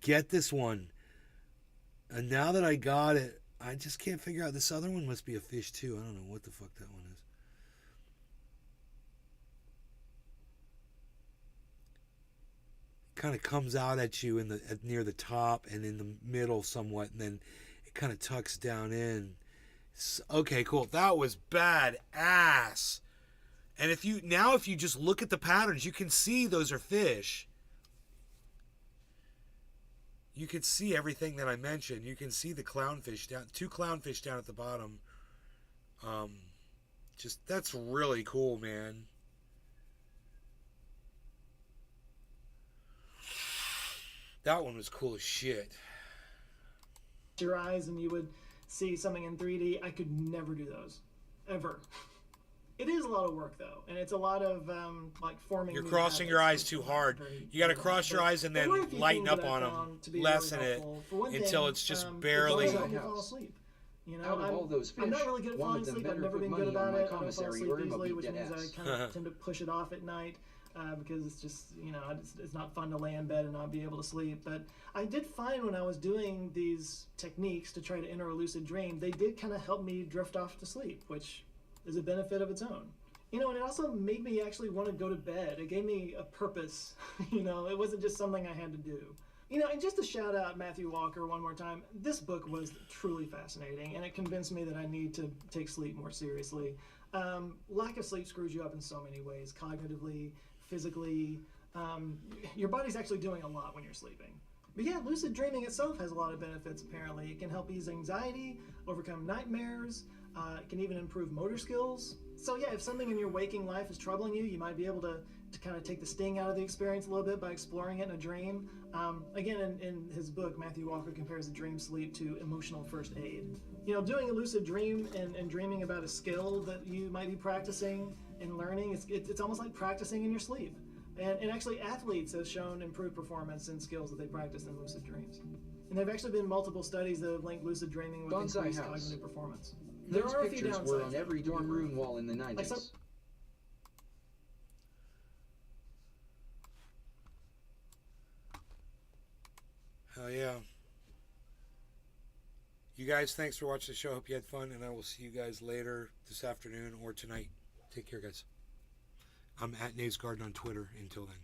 get this one. And now that I got it, I just can't figure out. This other one must be a fish too. I don't know what the fuck that one is. Kind of comes out at you near the top and in the middle somewhat, and then it kind of tucks down in. Okay, cool. That was bad ass. And if you just look at the patterns, you can see those are fish. You can see everything that I mentioned. You can see the clownfish down, 2 clownfish down at the bottom. Just that's really cool, man. That one was cool as shit. Your eyes and you would see something in 3D. I could never do those, ever. It is a lot of work though, and it's a lot of like forming. You're crossing your eyes too hard. You got to cross your eyes and then lighten up on them, lessen it until it's just barely. Fall asleep. You know, Out of all those fish, I'm not really good at one falling of them asleep. I've better never put been money good on about my it. I don't fall commissary asleep or I'ma easily, beat which that means ass. I kind of tend to push it off at night because it's just, you know, it's not fun to lay in bed and not be able to sleep. But I did find when I was doing these techniques to try to enter a lucid dream, they did kind of help me drift off to sleep, which is a benefit of its own. You know, and it also made me actually want to go to bed. It gave me a purpose. You know, it wasn't just something I had to do. You know, and just to shout out Matthew Walker one more time, this book was truly fascinating, and it convinced me that I need to take sleep more seriously. Lack of sleep screws you up in so many ways, cognitively, physically. Your body's actually doing a lot when you're sleeping. But yeah, lucid dreaming itself has a lot of benefits, apparently. It can help ease anxiety, overcome nightmares, it can even improve motor skills. So yeah, if something in your waking life is troubling you, you might be able to kind of take the sting out of the experience a little bit by exploring it in a dream. Again, in his book, Matthew Walker compares the dream sleep to emotional first aid. You know, doing a lucid dream and dreaming about a skill that you might be practicing and learning, it's almost like practicing in your sleep. And actually, athletes have shown improved performance in skills that they practice in lucid dreams. And there have actually been multiple studies that have linked lucid dreaming with Bonsai increased House. cognitive performance. Those There are a few pictures were on downsides. every dorm room wall in the 90s. Like some, Hell yeah. You guys, thanks for watching the show. Hope you had fun, and I will see you guys later this afternoon or tonight. Take care, guys. I'm at Naves Garden on Twitter. Until then.